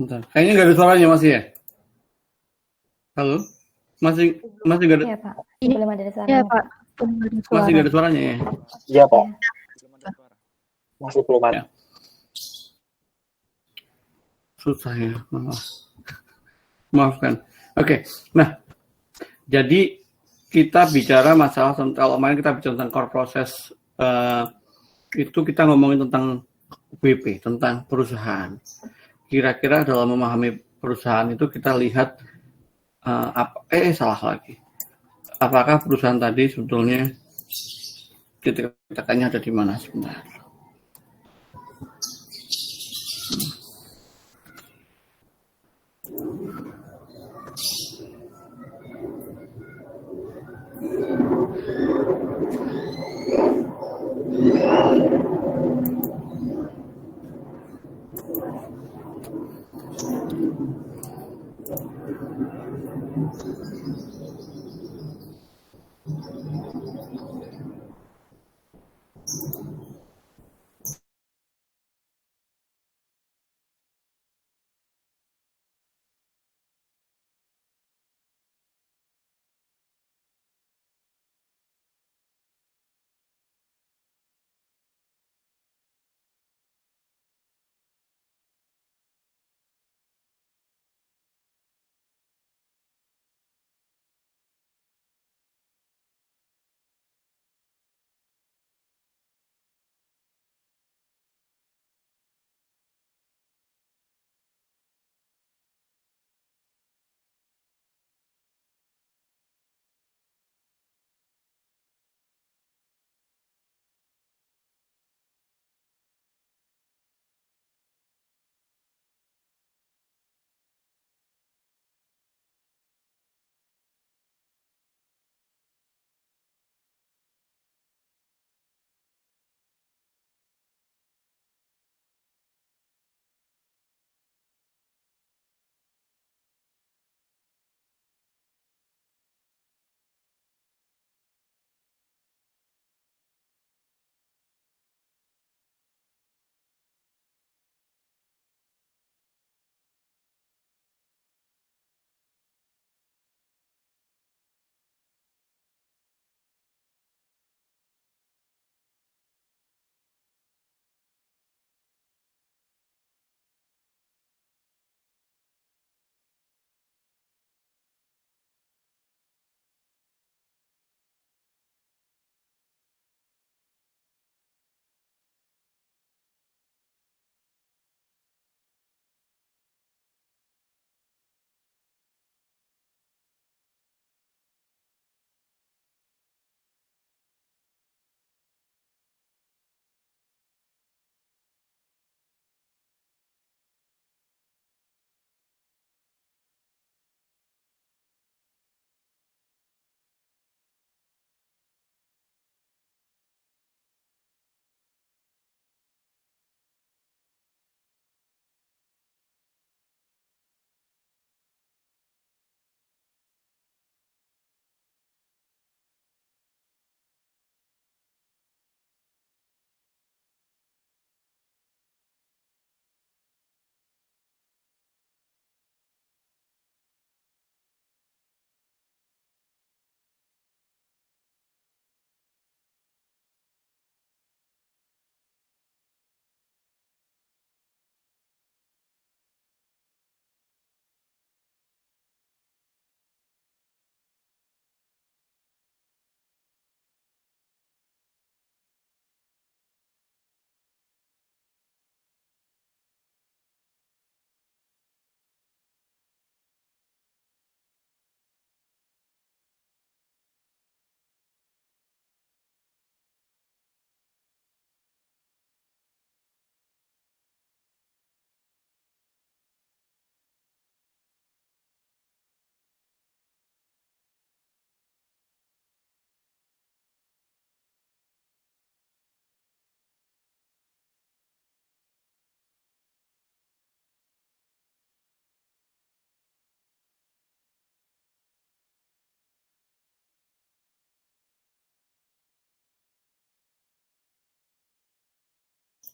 Bentar. Kayaknya nggak ada suaranya masih ya? Halo? Masih masih nggak ada, Iya Pak, belum ada suaranya. Iya Pak, belum ada suara. masih nggak ada suaranya ya? Iya Pak, Belum ada suara. masih belum ada. Ya. Susah ya, maafkan. Oke, nah jadi kita bicara masalah tentang, kalau kemarin kita bicara tentang core process, itu kita ngomongin tentang BP, tentang perusahaan. Kira-kira dalam memahami perusahaan itu kita lihat salah lagi. Apakah perusahaan tadi sebetulnya titik tekannya ada di mana sebenarnya?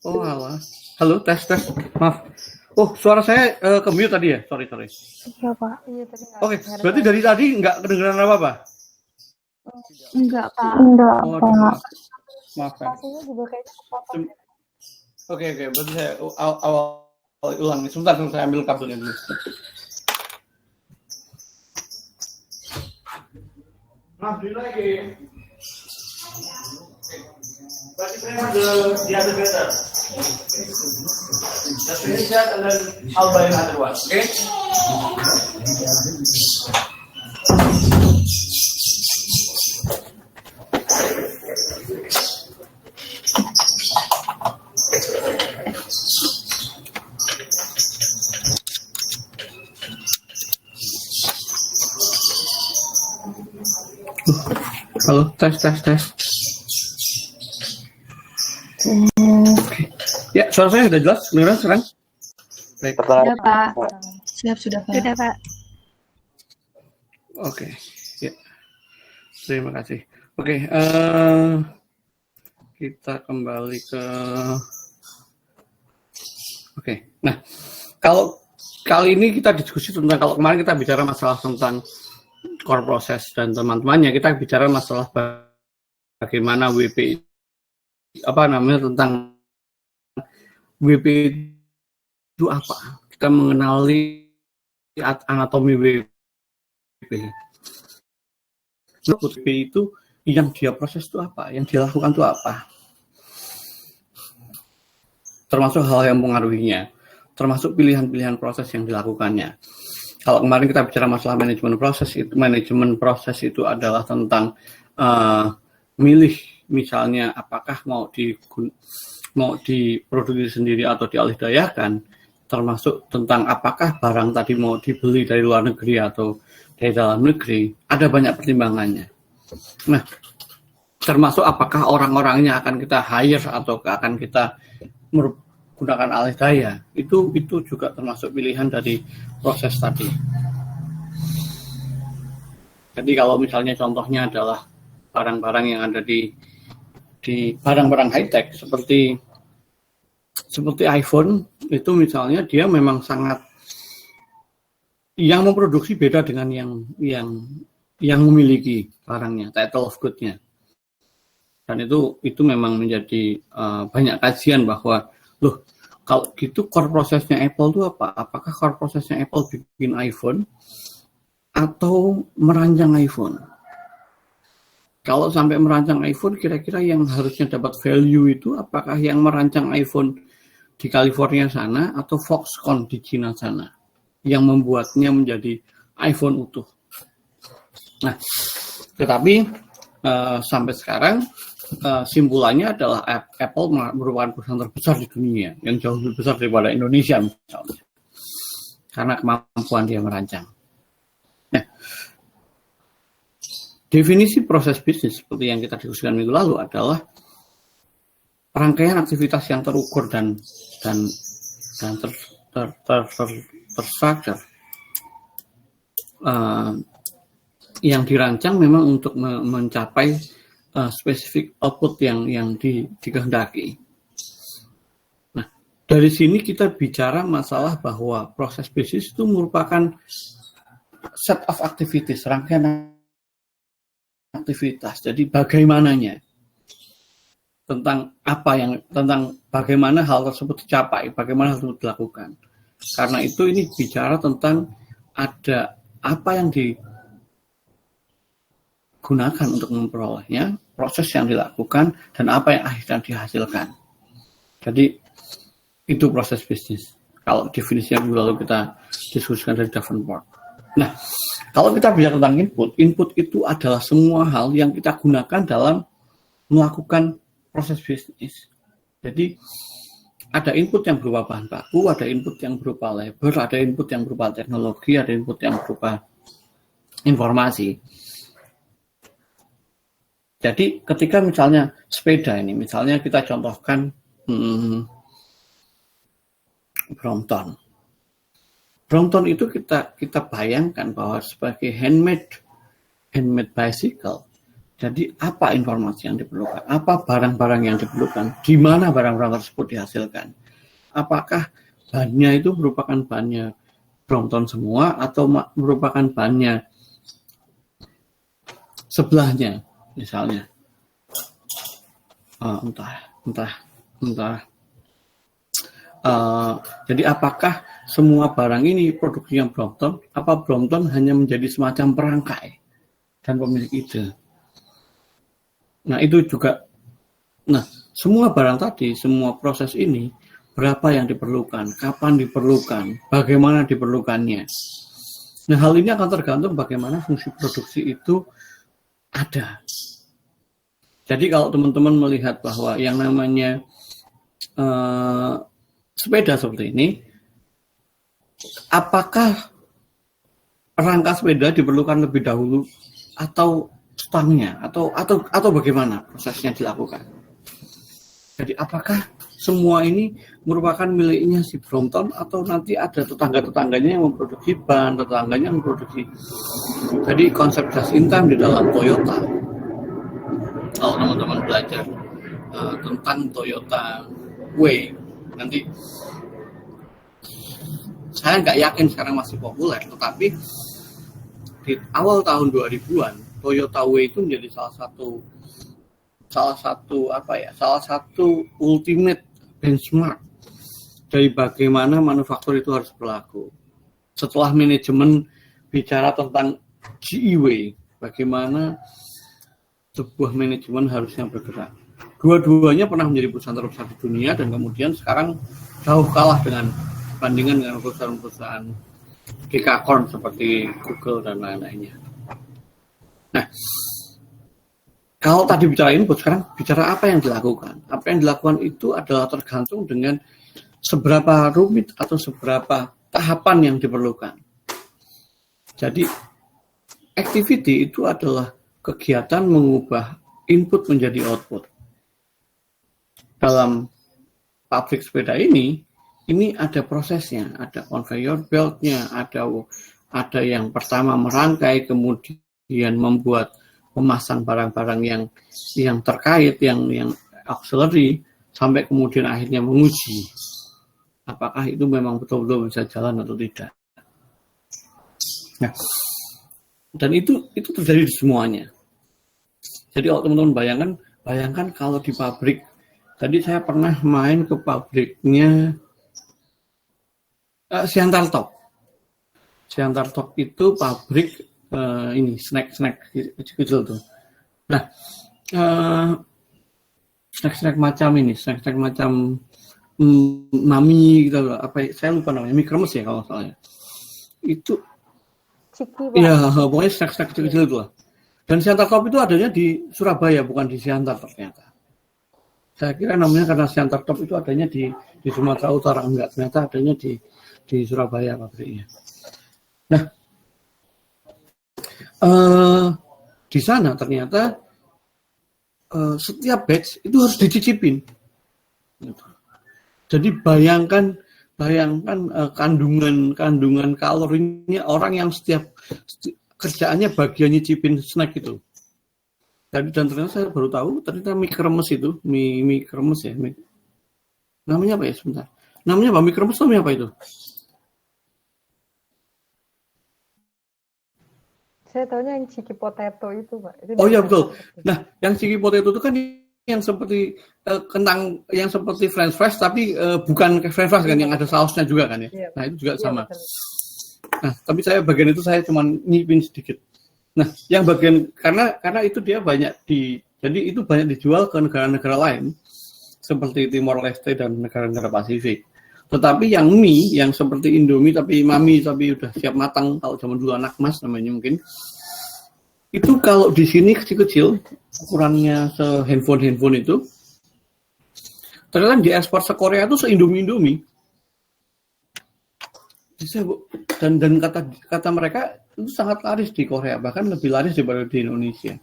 Oh alah. Halo, tes. Maaf. Oh, suara saya ke mute tadi ya? Sorry. Iya, Pak. Iya, tadi nggak Oke, ada berarti suara. dari tadi nggak kedengeran apa-apa? Enggak, Pak. Oh, aduh, maaf ya. Pastinya juga kayaknya kepotong. Oke, berarti saya awal ulang. Sebentar, saya ambil kabelnya dulu. Nah, beli lagi. Berarti saya ada better. Just finish that and then I'll buy another one, okay? Halo, tes. Oke. Ya, suara saya sudah jelas, kedengeran sekarang? Baik. Sudah, Pak. Siap, sudah, Pak. Sudah, Pak. Oke, ya. Terima kasih. Oke, kita kembali ke. Oke, nah kalau kali ini kita diskusi tentang, kalau kemarin kita bicara masalah tentang core process dan teman-temannya, kita bicara masalah bagaimana WP tentang WP itu apa. Kita mengenali anatomi WP. WP itu yang dia proses itu apa, yang dia lakukan itu apa. Termasuk hal yang mengaruhinya, termasuk pilihan-pilihan proses yang dilakukannya. Kalau kemarin kita bicara masalah manajemen proses itu adalah tentang milih, misalnya apakah mau diproduksi sendiri atau dialihdayakan, termasuk tentang apakah barang tadi mau dibeli dari luar negeri atau dari dalam negeri, ada banyak pertimbangannya. Nah, termasuk apakah orang-orangnya akan kita hire atau akan kita menggunakan alih daya, itu juga termasuk pilihan dari proses tadi. Jadi kalau misalnya contohnya adalah barang-barang yang ada di barang-barang high tech seperti iPhone, itu misalnya dia memang sangat, yang memproduksi beda dengan yang memiliki barangnya, title of good-nya. Dan itu memang menjadi banyak kajian bahwa loh, kalau gitu core prosesnya Apple itu apa? Apakah core prosesnya Apple bikin iPhone atau merancang iPhone? Kalau sampai merancang iPhone, kira-kira yang harusnya dapat value itu apakah yang merancang iPhone di California sana atau Foxconn di Cina sana yang membuatnya menjadi iPhone utuh? Nah, tetapi sampai sekarang simpulannya adalah Apple merupakan perusahaan terbesar di dunia, yang jauh lebih besar daripada Indonesia misalnya, karena kemampuan dia merancang. Nah, definisi proses bisnis seperti yang kita diskusikan minggu lalu adalah rangkaian aktivitas yang terukur dan terstruktur, yang dirancang memang untuk mencapai spesifik output yang dikehendaki. Nah, dari sini kita bicara masalah bahwa proses bisnis itu merupakan set of activities, rangkaian aktivitas. Jadi bagaimananya, tentang bagaimana hal tersebut dicapai, bagaimana hal tersebut dilakukan. Karena itu ini bicara tentang ada apa yang digunakan untuk memperolehnya, proses yang dilakukan, dan apa yang akhirnya dihasilkan. Jadi itu proses bisnis. Kalau definisi yang lalu kita diskusikan dari Davenport. Nah, kalau kita bicara tentang input itu adalah semua hal yang kita gunakan dalam melakukan proses bisnis. Jadi ada input yang berupa bahan baku, ada input yang berupa labor, ada input yang berupa teknologi, ada input yang berupa informasi. Jadi ketika misalnya sepeda ini, misalnya kita contohkan Brompton. Brompton itu kita bayangkan bahwa sebagai handmade bicycle, Jadi apa informasi yang diperlukan? Apa barang-barang yang diperlukan? Di mana barang-barang tersebut dihasilkan? Apakah bahannya itu merupakan bahannya Brompton semua atau merupakan bahannya sebelahnya, misalnya? Jadi apakah semua barang ini produksinya Brompton? Apa Brompton hanya menjadi semacam perangkai dan pemilik ide? Nah, itu juga. Nah, semua barang tadi, semua proses ini, berapa yang diperlukan, kapan diperlukan, bagaimana diperlukannya. Nah, hal ini akan tergantung bagaimana fungsi produksi itu ada. Jadi kalau teman-teman melihat bahwa yang namanya sepeda seperti ini, apakah rangka sepeda diperlukan lebih dahulu atau stangnya atau bagaimana prosesnya dilakukan? Jadi apakah semua ini merupakan miliknya si Brompton atau nanti ada tetangga-tetangganya yang memproduksi ban, tetangganya yang memproduksi. Jadi konsep just in time di dalam Toyota, kalau teman-teman belajar tentang Toyota Way, nanti saya nggak yakin sekarang masih populer, tetapi di awal tahun 2000-an Toyota Way itu menjadi salah satu ultimate benchmark dari bagaimana manufaktur itu harus berlaku. Setelah manajemen bicara tentang GE Way, bagaimana sebuah manajemen harusnya bergerak. Dua-duanya pernah menjadi perusahaan terbesar di dunia dan kemudian sekarang jauh kalah bandingan dengan perusahaan-perusahaan dekakorn seperti Google dan lain-lainnya. Nah, kalau tadi bicara input, sekarang bicara apa yang dilakukan. Apa yang dilakukan itu adalah tergantung dengan seberapa rumit atau seberapa tahapan yang diperlukan. Jadi, activity itu adalah kegiatan mengubah input menjadi output. Dalam pabrik sepeda ini ada prosesnya, ada conveyor belt-nya, ada yang pertama merangkai, kemudian membuat memasang barang-barang yang terkait, yang auxiliary, sampai kemudian akhirnya menguji apakah itu memang betul-betul bisa jalan atau tidak. Nah, dan itu terjadi di semuanya. Jadi kalau teman-teman bayangkan kalau di pabrik, tadi saya pernah main ke pabriknya Siantar Top. Siantar Top itu pabrik ini snack kecil tuh. Nah, snack macam mami gitu, apa saya lupa namanya, mie kremes ya kalau salah. Itu Ciki, ya pokoknya snack kecil itu lah. Dan Siantar Top itu adanya di Surabaya, bukan di Siantar ternyata. Saya kira namanya karena Siantar Top itu adanya di Sumatera Utara, enggak, ternyata adanya di Surabaya pabriknya. Nah, di sana ternyata setiap batch itu harus dicicipin. Jadi bayangkan kandungan kalorinya orang yang setiap kerjaannya bagian nyicipin snack itu. Dan ternyata saya baru tahu ternyata mie kremes itu, mie kremes ya. Namanya apa ya sebentar? Namanya apa? Mie kremes namanya apa itu? Saya tahunya yang Ciki Potato itu, Pak. Itu oh iya betul. Nah, yang Ciki Potato itu kan yang seperti kentang, yang seperti French fries, tapi bukan French fries kan, yang ada sausnya juga kan ya. Iya, nah itu juga sama. Betul. Nah, tapi saya bagian itu saya cuma nyipin sedikit. Nah, yang bagian karena itu dia banyak jadi itu banyak dijual ke negara-negara lain seperti Timor Leste dan negara-negara Pasifik. Tetapi yang mie, yang seperti Indomie tapi mami tapi udah siap matang, kalau zaman dulu anak mas namanya mungkin, itu kalau di sini kecil-kecil, ukurannya se-handphone itu, ternyata diekspor ke Korea itu se-Indomie. Dan kata mereka itu sangat laris di Korea, bahkan lebih laris daripada di Indonesia.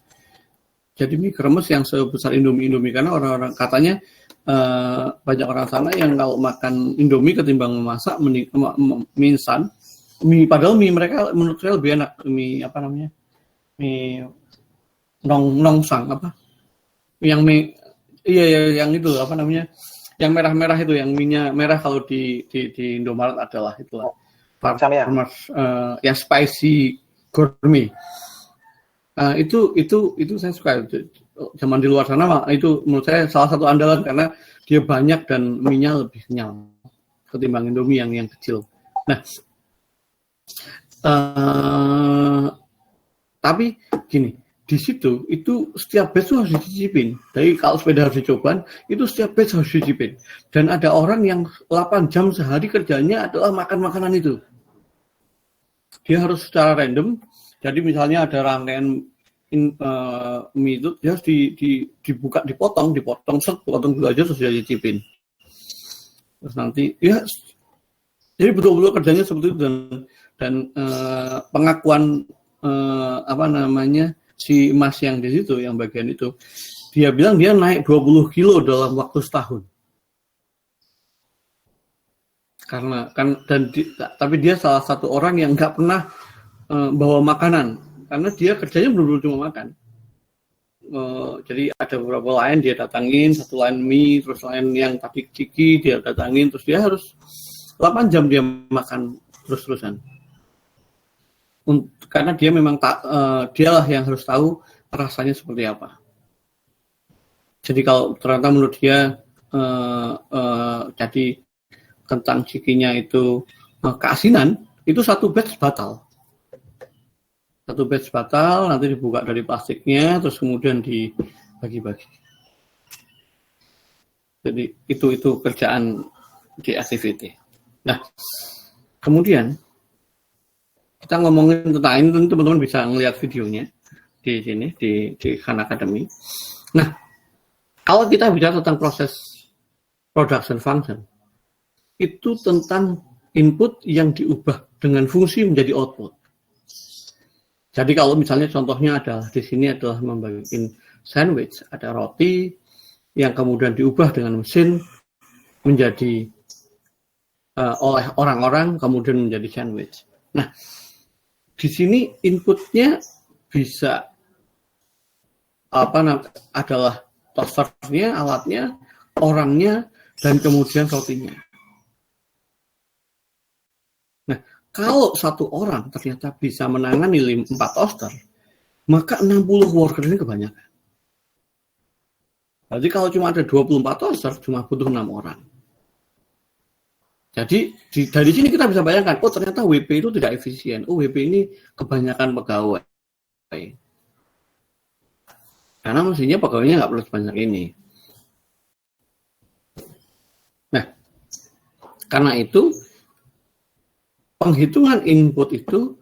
Jadi mie kremes yang sebesar Indomie karena orang-orang katanya banyak orang sana yang kalau makan Indomie ketimbang memasak mie instan, padahal mie mereka menurut saya lebih enak, mie apa namanya, mie nongsang apa? Yang itu apa namanya? Yang merah-merah itu, yang minyak merah kalau di Indomaret adalah itulah. Farmers yang spicy gourmet. Itu saya suka. Zaman di luar sana itu menurut saya salah satu andalan karena dia banyak dan minyak lebih kenyal ketimbang Indomie yang kecil. Nah, tapi gini, di situ itu setiap batch harus dicicipin. Jadi kalau sepeda harus dicoba, itu setiap batch harus dicicipin. Dan ada orang yang 8 jam sehari kerjanya adalah makan makanan itu. Dia harus secara random. Jadi misalnya ada rangkaian mie itu, dia harus dibuka, dipotong dulu aja terus dia cicipin. Terus nanti ya, jadi betul-betul kerjanya seperti itu dan pengakuan apa namanya si Mas yang di situ, yang bagian itu, dia bilang dia naik 20 kilo dalam waktu setahun. Karena tapi dia salah satu orang yang nggak pernah bawa makanan, karena dia kerjanya benar-benar cuma makan. Jadi ada beberapa lain dia datangin, satu lain mie, terus lain yang tadi ciki dia datangin, terus dia harus 8 jam dia makan terus-terusan. Karena dia memang dialah yang harus tahu rasanya seperti apa. Jadi kalau ternyata menurut dia jadi kentang cikinya itu keasinan, itu satu batch batal. Satu batch batal, nanti dibuka dari plastiknya, terus kemudian dibagi-bagi. Jadi itu kerjaan di activity. Nah, kemudian kita ngomongin tentang ini, teman-teman bisa ngelihat videonya di sini di Khan Academy. Nah, kalau kita bicara tentang proses production function, itu tentang input yang diubah dengan fungsi menjadi output. Jadi kalau misalnya contohnya adalah di sini adalah membagikan sandwich, ada roti yang kemudian diubah dengan mesin menjadi oleh orang-orang kemudian menjadi sandwich. Nah, di sini inputnya bisa adalah toasternya, alatnya, orangnya, dan kemudian rotinya. Nah, kalau satu orang ternyata bisa menangani 4 toaster, maka 60 worker ini kebanyakan. Berarti kalau cuma ada 24 toaster, cuma butuh 6 orang. Jadi dari sini kita bisa bayangkan, oh ternyata WP itu tidak efisien. Oh WP ini kebanyakan pegawai. Karena mestinya pegawainya nggak perlu sebanyak ini. Nah, karena itu penghitungan input itu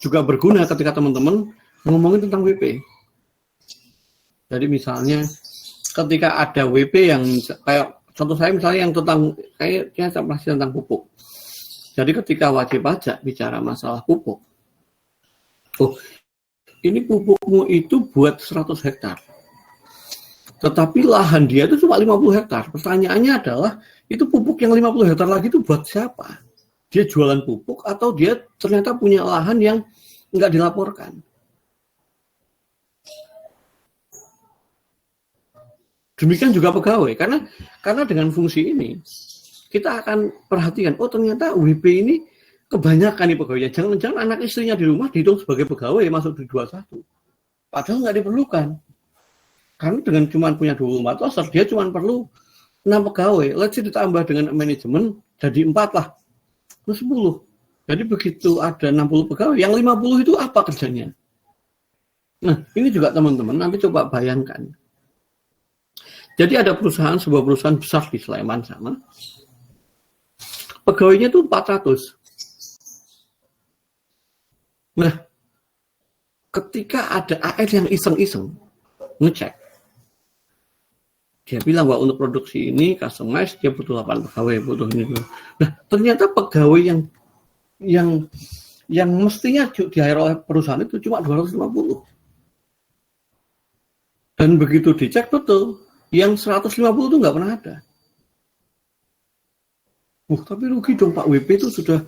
juga berguna ketika teman-teman ngomongin tentang WP. Jadi misalnya ketika ada WP yang kayak contoh saya misalnya yang kayaknya masih tentang pupuk. Jadi ketika wajib pajak bicara masalah pupuk, oh ini pupukmu itu buat 100 hektar. Tetapi lahan dia itu cuma 50 hektar. Pertanyaannya adalah, itu pupuk yang 50 hektar lagi itu buat siapa? Dia jualan pupuk atau dia ternyata punya lahan yang nggak dilaporkan? Demikian juga pegawai, karena dengan fungsi ini kita akan perhatikan, oh ternyata WP ini kebanyakan nih pegawainya. Jangan-jangan anak istrinya di rumah dihitung sebagai pegawai masuk di 21. Padahal nggak diperlukan. Karena dengan cuma punya 24 toaster, dia cuma perlu 6 pegawai. Let's say ditambah dengan manajemen jadi 4 lah. Terus 10. Jadi begitu ada 60 pegawai, yang 50 itu apa kerjanya? Nah, ini juga teman-teman nanti coba bayangkan. Jadi ada sebuah perusahaan besar di Sleman sana. Pegawainya itu 400. Nah, ketika ada AR yang iseng-iseng ngecek, dia bilang bahwa untuk produksi ini customize dia butuh 8 pegawai, butuh ini. Nah, ternyata pegawai yang mestinya di-hire oleh perusahaan itu cuma 250. Dan begitu dicek betul, yang 150 itu nggak pernah ada. Tapi rugi dong Pak, WP itu sudah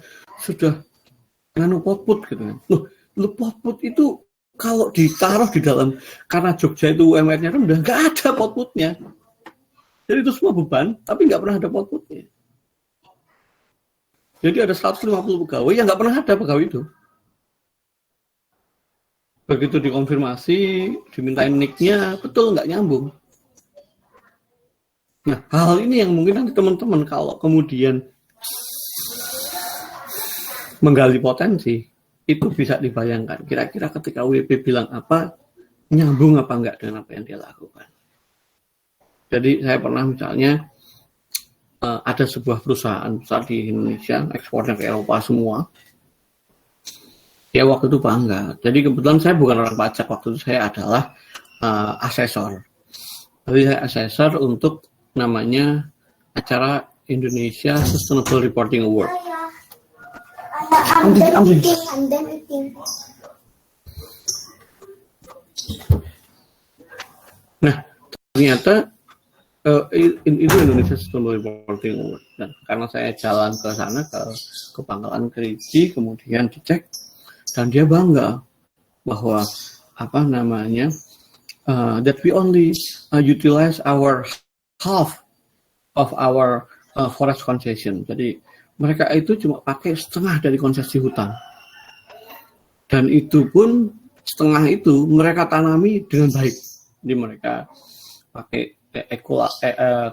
nano potput gitu kan. Loh potput itu kalau ditaruh di dalam, karena Jogja itu UMR-nya rendah, nggak ada output-nya. Jadi itu semua beban, tapi nggak pernah ada output-nya. Jadi ada 150 pegawai yang nggak pernah ada pegawai itu. Begitu dikonfirmasi, dimintain nick-nya, betul nggak nyambung. Nah, hal ini yang mungkin nanti teman-teman kalau kemudian menggali potensi, itu bisa dibayangkan. Kira-kira ketika WP bilang apa, nyambung apa enggak dengan apa yang dia lakukan. Jadi saya pernah misalnya, ada sebuah perusahaan besar di Indonesia, ekspornya ke Eropa semua. Ya waktu itu bangga. Jadi kebetulan saya bukan orang pajak, waktu itu saya adalah asesor. Jadi saya asesor untuk namanya acara Indonesia Sustainable Reporting Award. Nah, ternyata itu Indonesia Sustainable Reporting Award. Dan karena saya jalan ke sana ke Pangkalan Kerinci, kemudian dicek, dan dia bangga bahwa apa namanya that we only utilize our half of our forest concession. Jadi mereka itu cuma pakai setengah dari konsesi hutan. Dan itu pun setengah itu mereka tanami dengan baik. Jadi mereka pakai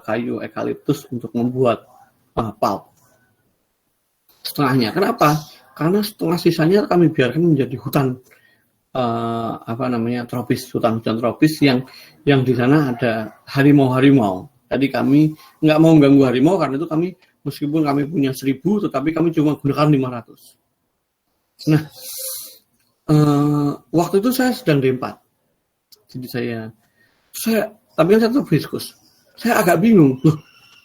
kayu eukaliptus untuk membuat pulp. Setengahnya. Kenapa? Karena setengah sisanya kami biarkan menjadi hutan tropis, hutan tropis yang di sana ada harimau-harimau. Jadi kami nggak mau ganggu harimau, karena itu kami meskipun kami punya 1.000, tetapi kami cuma gunakan 500. Nah, waktu itu saya sedang D4. Jadi tapi kan saya tetap fiskus. Saya agak bingung. Loh,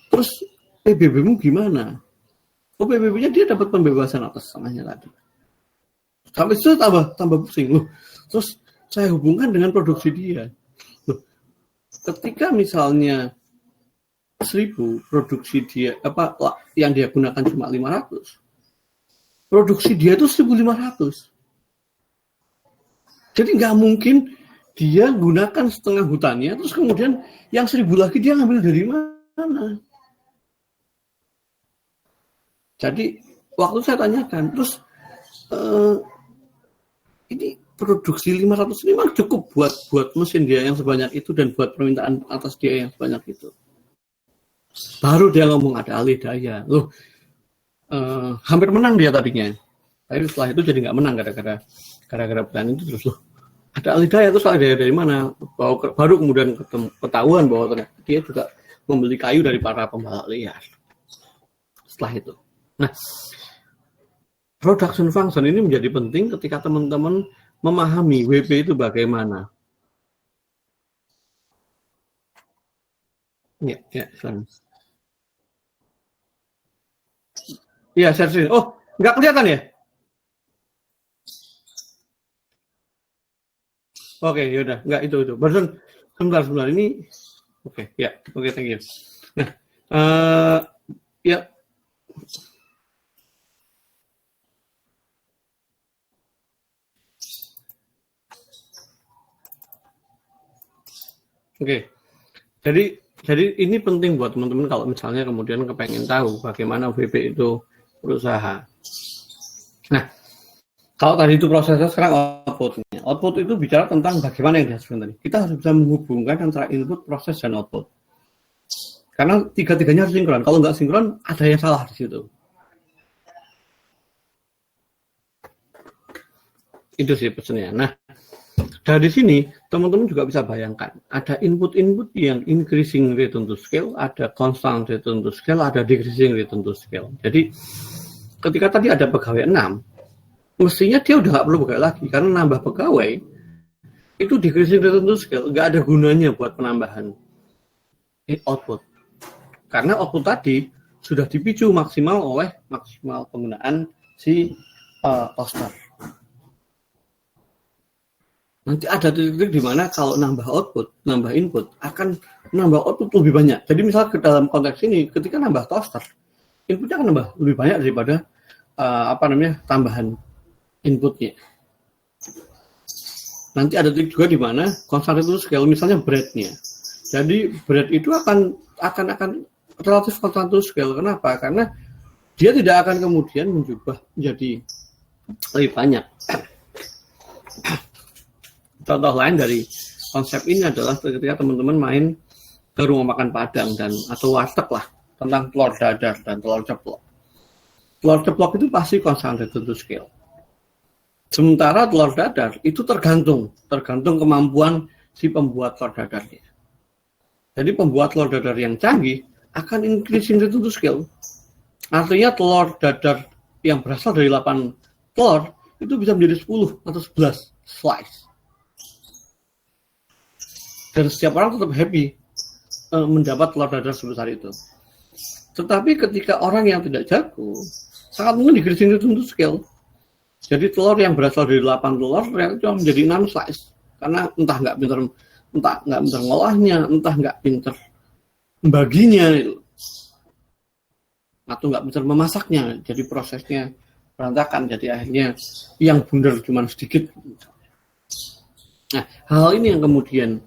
terus PBB-mu gimana? Oh, PBB-nya dia dapat pembebasan atas setengahnya tadi. Sampai itu tambah pusing. Loh, terus saya hubungkan dengan produksi dia. Loh, ketika misalnya 1.000 produksi dia yang dia gunakan cuma 500, produksi dia itu 1.500. Jadi nggak mungkin dia gunakan setengah hutannya, terus kemudian yang 1.000 lagi dia ngambil dari mana? Jadi waktu saya tanyakan, terus ini produksi 500 ini memang cukup buat mesin dia yang sebanyak itu dan buat permintaan atas dia yang sebanyak itu. Baru dia ngomong ada alih daya. Loh, hampir menang dia tadinya. Tapi setelah itu jadi nggak menang gara-gara petani itu. Terus loh, ada alih daya, terus alih daya dari mana? Baru kemudian ketahuan bahwa ternyata dia juga membeli kayu dari para pembalak liar. Setelah itu. Nah, production function ini menjadi penting ketika teman-teman memahami WP itu bagaimana. Ya, silakan. Iya, share. Oh, nggak kelihatan ya? Oke, yaudah, nggak itu. Barusan sebentar ini. Oke, thank you. Nah, ya. Oke, jadi ini penting buat teman-teman kalau misalnya kemudian kepengen tahu bagaimana WP itu berusaha. Nah, kalau tadi itu prosesnya, sekarang outputnya. Output itu bicara tentang bagaimana yang dihasilkan tadi. Kita harus bisa menghubungkan antara input, proses, dan output. Karena tiga-tiganya harus sinkron. Kalau nggak sinkron, ada yang salah di situ. Itu sih pesannya. Nah, dari sini teman-teman juga bisa bayangkan ada input-input yang increasing return to scale, ada constant return to scale, ada decreasing return to scale. Jadi ketika tadi ada pegawai 6, mestinya dia udah nggak perlu pegawai lagi karena nambah pegawai itu decreasing return to scale, nggak ada gunanya buat penambahan output. Karena output tadi sudah dipicu maksimal penggunaan si toaster. Nanti ada titik-titik di mana kalau nambah input akan nambah output lebih banyak. Jadi misalnya ke dalam konteks ini, ketika nambah toaster, inputnya akan nambah lebih banyak daripada tambahan inputnya. nanti ada titik juga di mana constant reduced scale, misalnya breadnya. Jadi bread itu akan relatif constant reduced scale. Kenapa? Karena dia tidak akan kemudian menjubah menjadi lebih banyak. Contoh lain dari konsep ini adalah ketika teman-teman main ke rumah makan Padang atau warteg lah, tentang telur dadar dan telur ceplok. Telur ceplok itu pasti constant reduced scale. Sementara telur dadar itu tergantung kemampuan si pembuat telur dadarnya. Jadi pembuat telur dadar yang canggih akan increasing reduced scale. Artinya telur dadar yang berasal dari 8 telur itu bisa menjadi 10 atau 11 slice. Dan setiap orang tetap happy mendapat telur dadar sebesar itu. Tetapi ketika orang yang tidak jago, sangat mungkin decreasing reduced scale. Jadi telur yang berasal dari 8 telur ternyata cuma menjadi 6 slice. Karena entah nggak pintar ngolahnya, entah nggak pintar membaginya itu. Atau nggak pintar memasaknya, jadi prosesnya berantakan, jadi akhirnya yang bundar cuma sedikit. Nah, hal ini yang kemudian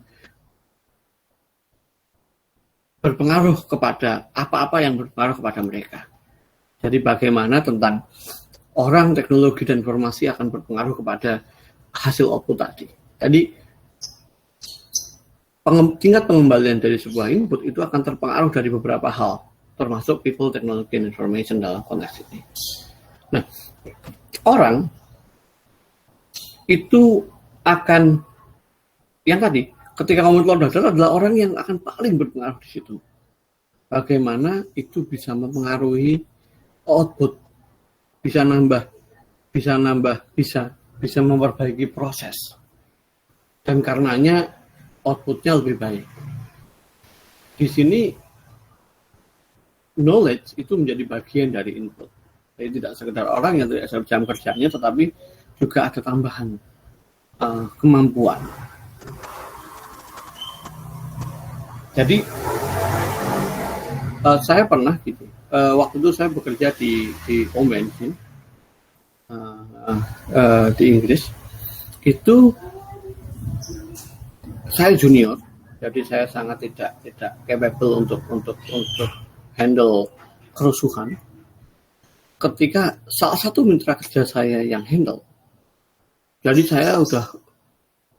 berpengaruh kepada apa-apa yang berpengaruh kepada mereka. Jadi bagaimana tentang orang, teknologi, dan informasi akan berpengaruh kepada hasil output tadi. Jadi tingkat pengembalian dari sebuah input itu akan terpengaruh dari beberapa hal, termasuk people, technology, and information dalam konteks ini. Nah, orang itu akan, yang tadi, ketika ngomong telur dadar adalah orang yang akan paling berpengaruh di situ. Bagaimana itu bisa mempengaruhi output, bisa memperbaiki proses. Dan karenanya outputnya lebih baik. Di sini knowledge itu menjadi bagian dari input. Jadi tidak sekedar orang yang tidak jam kerjanya, tetapi juga ada tambahan kemampuan. Jadi saya pernah gitu. Waktu itu saya bekerja di pom bensin di Inggris. Itu saya junior, jadi saya sangat tidak capable untuk handle kerusuhan. Ketika salah satu mitra kerja saya yang handle, jadi saya udah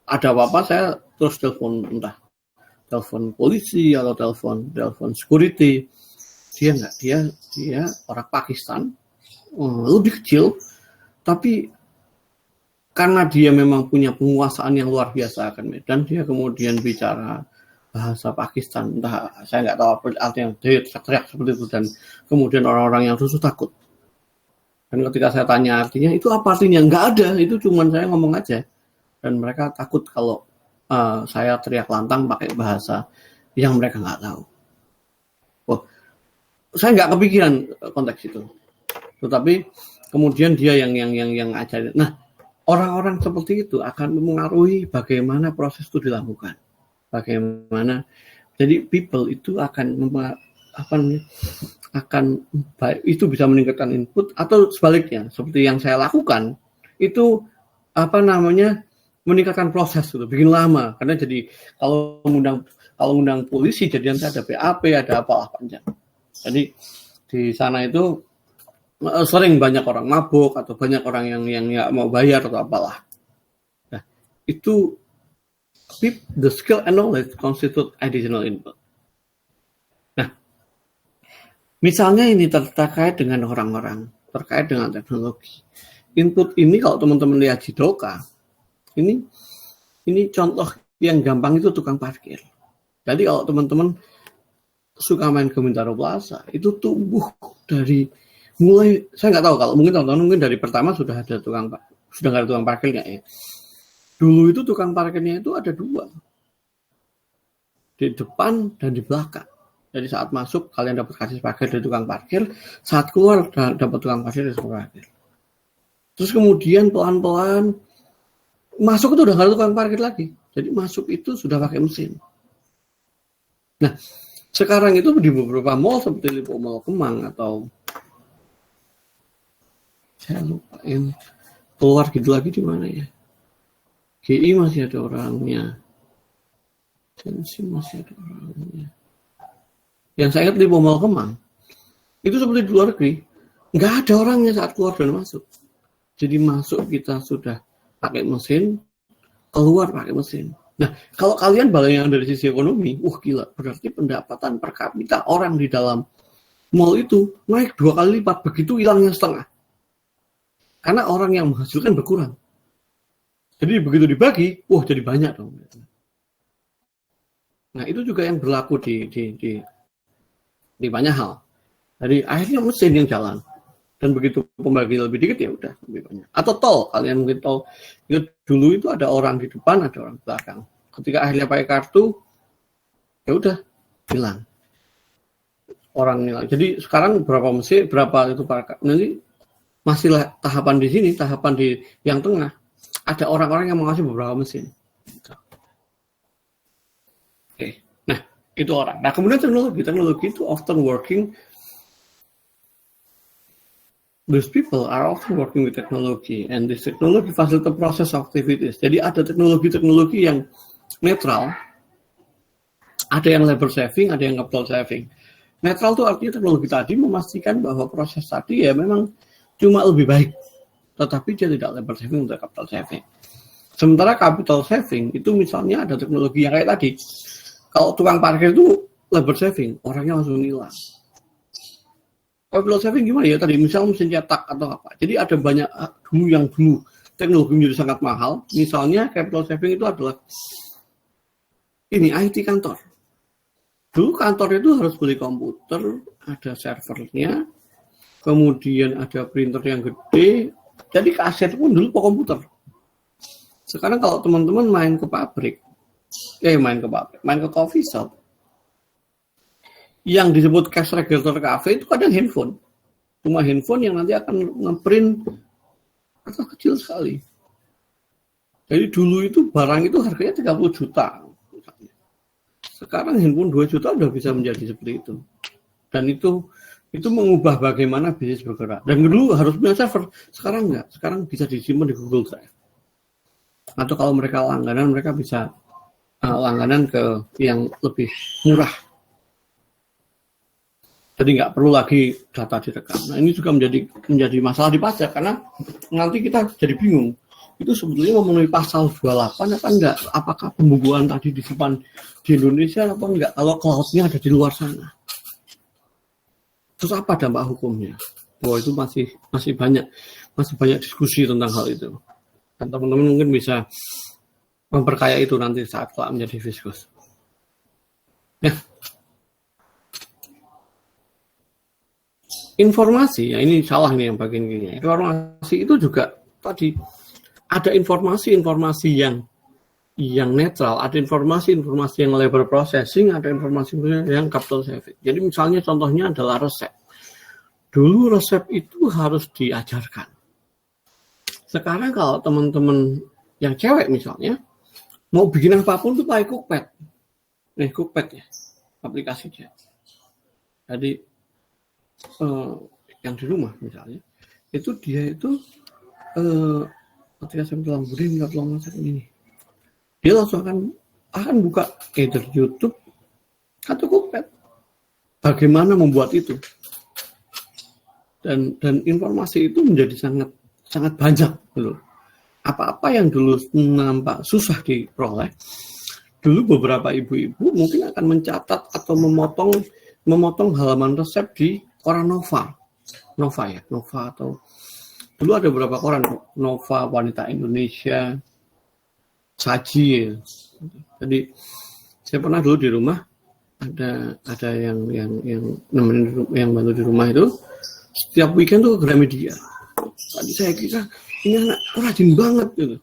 ada apa-apa saya terus telepon, entah telepon polisi atau telepon security. Dia orang Pakistan, lebih kecil, tapi karena dia memang punya penguasaan yang luar biasa akan Medan, dia kemudian bicara bahasa Pakistan, entah saya nggak tahu apa artinya, dia teriak seperti itu, dan kemudian orang-orang yang rusuh takut. Dan ketika saya tanya artinya, itu apa artinya? Nggak ada, itu cuma saya ngomong aja. Dan mereka takut kalau saya teriak lantang pakai bahasa yang mereka nggak tahu. Oh, saya nggak kepikiran konteks itu. Tetapi kemudian dia yang ajarin. Nah, orang-orang seperti itu akan mempengaruhi bagaimana proses itu dilakukan. Bagaimana, jadi people itu akan itu bisa meningkatkan input, atau sebaliknya seperti yang saya lakukan itu meningkatkan proses itu, bikin lama, karena jadi kalau undang polisi jadi nanti ada BAP, ada apalah panjang. Jadi di sana itu sering banyak orang mabuk atau banyak orang yang nggak mau bayar atau apalah. Nah, itu the skill and knowledge constitute additional input. Nah, misalnya ini terkait dengan orang-orang, terkait dengan teknologi. Input ini kalau teman-teman lihat Jidoka, ini contoh yang gampang itu tukang parkir. Jadi kalau teman-teman suka main ke Bintaro Plaza, itu tumbuh dari mulai, saya nggak tahu kalau mungkin teman-teman mungkin dari pertama sudah nggak ada tukang parkirnya ya. Dulu itu tukang parkirnya itu ada 2, di depan dan di belakang. Jadi saat masuk kalian dapat kasih parkir dari tukang parkir, saat keluar dapat tukang parkir dari tukang parkir. Terus kemudian pelan-pelan masuk itu udah nggak ada tukang parkir lagi. Jadi masuk itu sudah pakai mesin. Nah, sekarang itu di beberapa mall seperti Lipo Mall Kemang atau saya lupa yang keluar gitu lagi di mana ya. GI masih ada orangnya. Sensi masih ada orangnya. Yang saya ingat di Pomal Kemang, itu seperti di luar negeri, nggak ada orangnya saat keluar dan masuk. Jadi masuk kita sudah pakai mesin, keluar pakai mesin. Nah, kalau kalian bayangkan dari sisi ekonomi, gila, berarti pendapatan per kapita orang di dalam mall itu naik 2 kali lipat, begitu hilangnya setengah. Karena orang yang menghasilkan berkurang. Jadi begitu dibagi, jadi banyak dong. Nah, itu juga yang berlaku di banyak hal. Jadi akhirnya mesin yang jalan. Dan begitu pembagi lebih dikit ya udah lebih banyak. Atau tol, kalian mungkin tol itu dulu itu ada orang di depan, ada orang di belakang. Ketika akhirnya pakai kartu, ya udah hilang. Orang hilang. Jadi sekarang berapa mesin, berapa itu para nanti masih tahapan di sini, tahapan di yang tengah. Ada orang-orang yang mengasih beberapa mesin. Oke. Nah, itu orang. Nah, kemudian teknologi itu often working. Those people are often working with technology, and this technology facilitate process activities. Jadi ada teknologi-teknologi yang netral, ada yang labor saving, ada yang capital saving. Netral itu artinya teknologi tadi memastikan bahwa proses tadi ya memang cuma lebih baik, tetapi dia tidak labor saving untuk capital saving. Sementara capital saving itu misalnya ada teknologi yang kayak tadi, kalau tukang parkir itu labor saving, orangnya langsung hilang. Capital saving gimana ya tadi, misalnya mesin cetak atau apa. Jadi ada banyak dulu teknologi menjadi sangat mahal. Misalnya capital saving itu adalah ini IT kantor. Dulu kantor itu harus beli komputer, ada servernya, kemudian ada printer yang gede. Jadi kaset pun dulu pakai komputer. Sekarang kalau teman-teman main ke coffee shop, yang disebut cash register cafe itu kadang handphone. Cuma handphone yang nanti akan ngeprint kertas kecil sekali. Jadi dulu itu barang itu harganya 30 juta. Sekarang handphone 2 juta udah bisa menjadi seperti itu. Dan itu mengubah bagaimana bisnis bergerak. Dan dulu harus punya server. Sekarang enggak. Sekarang bisa disimpan di Google Drive. Atau kalau mereka langganan, mereka bisa langganan ke yang lebih murah. Jadi nggak perlu lagi data direkam. Nah ini juga menjadi masalah di pajak karena nanti kita jadi bingung. Itu sebetulnya memenuhi pasal 28 apa enggak? Apakah pembukuan tadi disimpan di Indonesia apa enggak? Kalau cloud-nya ada di luar sana. Terus apa dampak hukumnya? Itu masih banyak diskusi tentang hal itu. Dan teman-teman mungkin bisa memperkaya itu nanti saat kelak menjadi fiskus. Nah, informasi, ya ini salah nih yang bagian gini. Informasi itu juga tadi ada informasi yang netral, ada informasi yang labor processing, ada informasi yang capital saving. Jadi misalnya contohnya adalah resep. Dulu resep itu harus diajarkan. Sekarang kalau teman-teman yang cewek misalnya mau bikin apapun itu pakai Cookpad. Cookpad ya, aplikasinya. Jadi yang di rumah misalnya itu dia itu ketika saya bilang budi nggak tolong masak ini, dia langsung akan buka either YouTube atau Cookpad bagaimana membuat itu, dan informasi itu menjadi sangat banyak loh. Apa-apa yang dulu nampak susah diperoleh, dulu beberapa ibu-ibu mungkin akan mencatat atau memotong halaman resep di koran Nova atau dulu ada beberapa koran Nova, Wanita Indonesia, Saji ya. Jadi saya pernah dulu di rumah ada yang nemenin yang bantu di rumah itu setiap weekend tuh ke Gramedia. Tadi saya kira ini anak rajin banget gitu.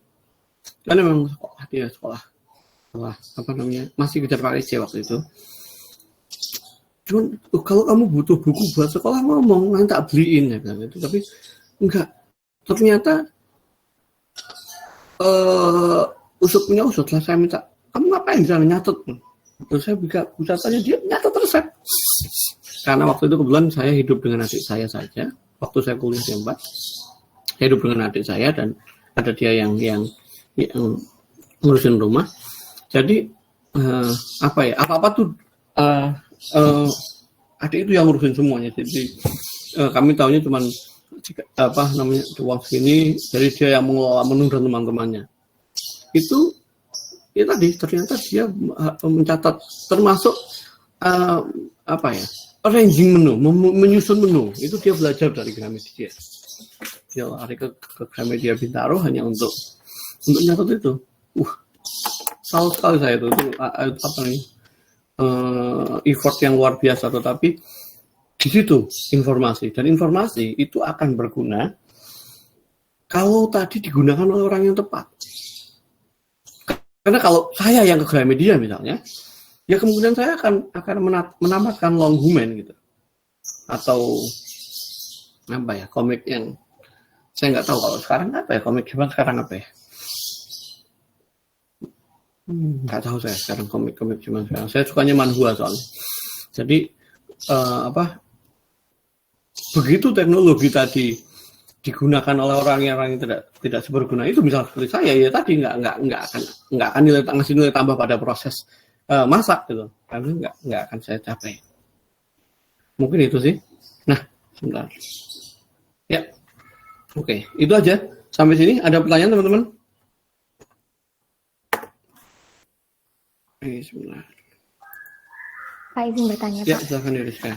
Karena memang sekolah apa namanya masih kejar Pak C waktu itu. Cuman kalau kamu butuh buku buat sekolah ngomong nanti tak beliin ya bilang gitu. Tapi enggak, ternyata usut lah saya minta kamu ngapain bisa nyatet, terus saya bisa tanya dia nyatet resep karena waktu itu kebetulan saya hidup dengan adik saya saja waktu saya kuliah di Empat, saya hidup dengan adik saya dan ada dia yang ngurusin rumah. Jadi apa-apa tuh adik itu yang ngurusin semuanya. Jadi kami tahunya cuma uang segini, jadi dia yang mengelola menu dan teman-temannya. Itu ya tadi ternyata dia mencatat termasuk arranging menu, menyusun menu. Itu dia belajar dari Gramedia. Dia lari ke Gramedia Bintaro hanya untuk nyatat itu. Salut sekali saya itu effort yang luar biasa. Tetapi di situ informasi, dan informasi itu akan berguna kalau tadi digunakan oleh orang yang tepat. Karena kalau saya yang ke Gramedia misalnya, ya kemudian saya akan menamatkan long human gitu, atau komik yang saya nggak tahu kalau sekarang komik zaman sekarang nggak tahu saya sekarang komik zaman sekarang. Saya sukanya manhwa soalnya. Jadi begitu teknologi tadi digunakan oleh orang yang tidak seberguna itu, misal seperti saya ya tadi nggak akan ngasih nilai tambah pada proses masak gitu, karena nggak akan saya capai. Mungkin itu sih. Nah, sebentar. Ya, oke, itu aja sampai sini. Ada pertanyaan teman-teman? Bismillah. Pak izin bertanya, Pak. Ya, silakan Rizka.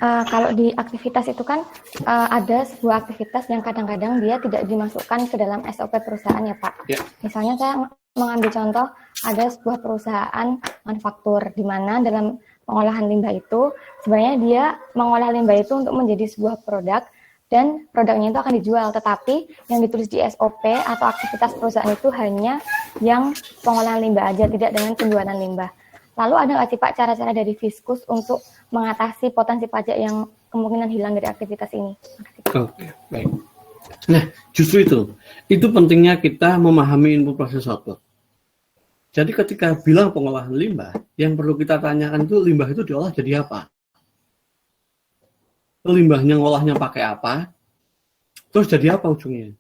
Kalau di aktivitas itu kan ada sebuah aktivitas yang kadang-kadang dia tidak dimasukkan ke dalam SOP perusahaan ya Pak. Ya. Misalnya saya mengambil contoh ada sebuah perusahaan manufaktur di mana dalam pengolahan limbah itu sebenarnya dia mengolah limbah itu untuk menjadi sebuah produk dan produknya itu akan dijual, tetapi yang ditulis di SOP atau aktivitas perusahaan itu hanya yang pengolahan limbah aja, tidak dengan penjualan limbah. Lalu ada nggak sih Pak cara-cara dari Fiskus untuk mengatasi potensi pajak yang kemungkinan hilang dari aktivitas ini? Oke, baik. Nah, justru itu pentingnya kita memahami input proses output. Jadi ketika bilang pengolahan limbah, yang perlu kita tanyakan itu limbah itu diolah jadi apa? Limbahnya ngolahnya pakai apa? Terus jadi apa ujungnya?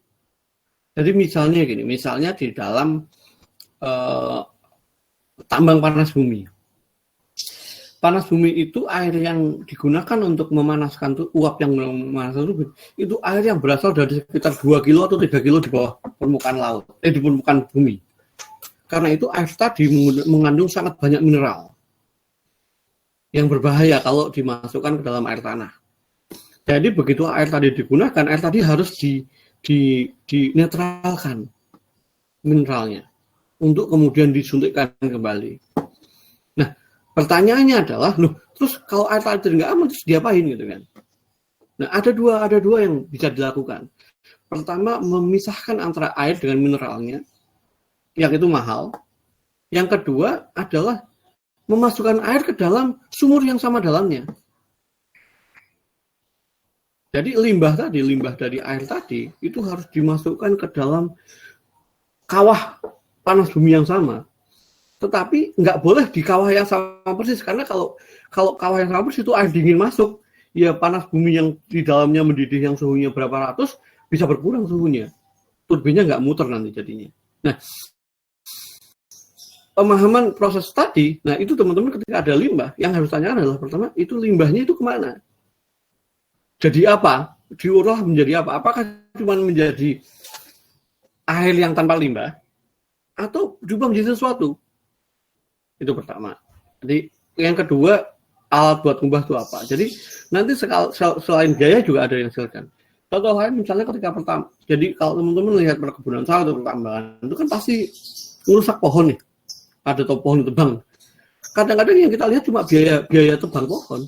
Jadi misalnya di dalam tambang panas bumi. Panas bumi itu air yang digunakan untuk memanaskan uap yang memanaskan itu air yang berasal dari sekitar 2 kilo atau 3 kilo di bawah permukaan laut, di permukaan bumi. Karena itu air tadi mengandung sangat banyak mineral yang berbahaya kalau dimasukkan ke dalam air tanah. Jadi begitu air tadi digunakan, air tadi harus dinetralkan mineralnya untuk kemudian disuntikkan kembali. Nah, pertanyaannya adalah, terus kalau air tadi nggak aman, terus diapain gitu kan? Nah, ada dua yang bisa dilakukan. Pertama, memisahkan antara air dengan mineralnya, yang itu mahal. Yang kedua adalah memasukkan air ke dalam sumur yang sama dalamnya. Jadi limbah dari air tadi, itu harus dimasukkan ke dalam kawah panas bumi yang sama. Tetapi nggak boleh di kawah yang sama persis, karena kalau kawah yang sama persis itu air dingin masuk, ya panas bumi yang di dalamnya mendidih yang suhunya berapa ratus, bisa berkurang suhunya. Turbinnya nggak muter nanti jadinya. Nah, pemahaman proses tadi, nah itu teman-teman ketika ada limbah, yang harus tanyakan adalah pertama, itu limbahnya itu kemana? Jadi apa? Diolah menjadi apa? Apakah cuma menjadi air yang tanpa limbah? Atau berubah menjadi sesuatu? Itu pertama. Jadi yang kedua, alat buat ngubah itu apa? Jadi nanti selain gaya juga ada yang silakan. Contoh lain misalnya ketika pertama, jadi kalau teman-teman lihat perkebunan sawit atau pertambangan, itu kan pasti merusak pohon nih. Ada pohon ditebang. Kadang-kadang yang kita lihat cuma biaya tebang pohon.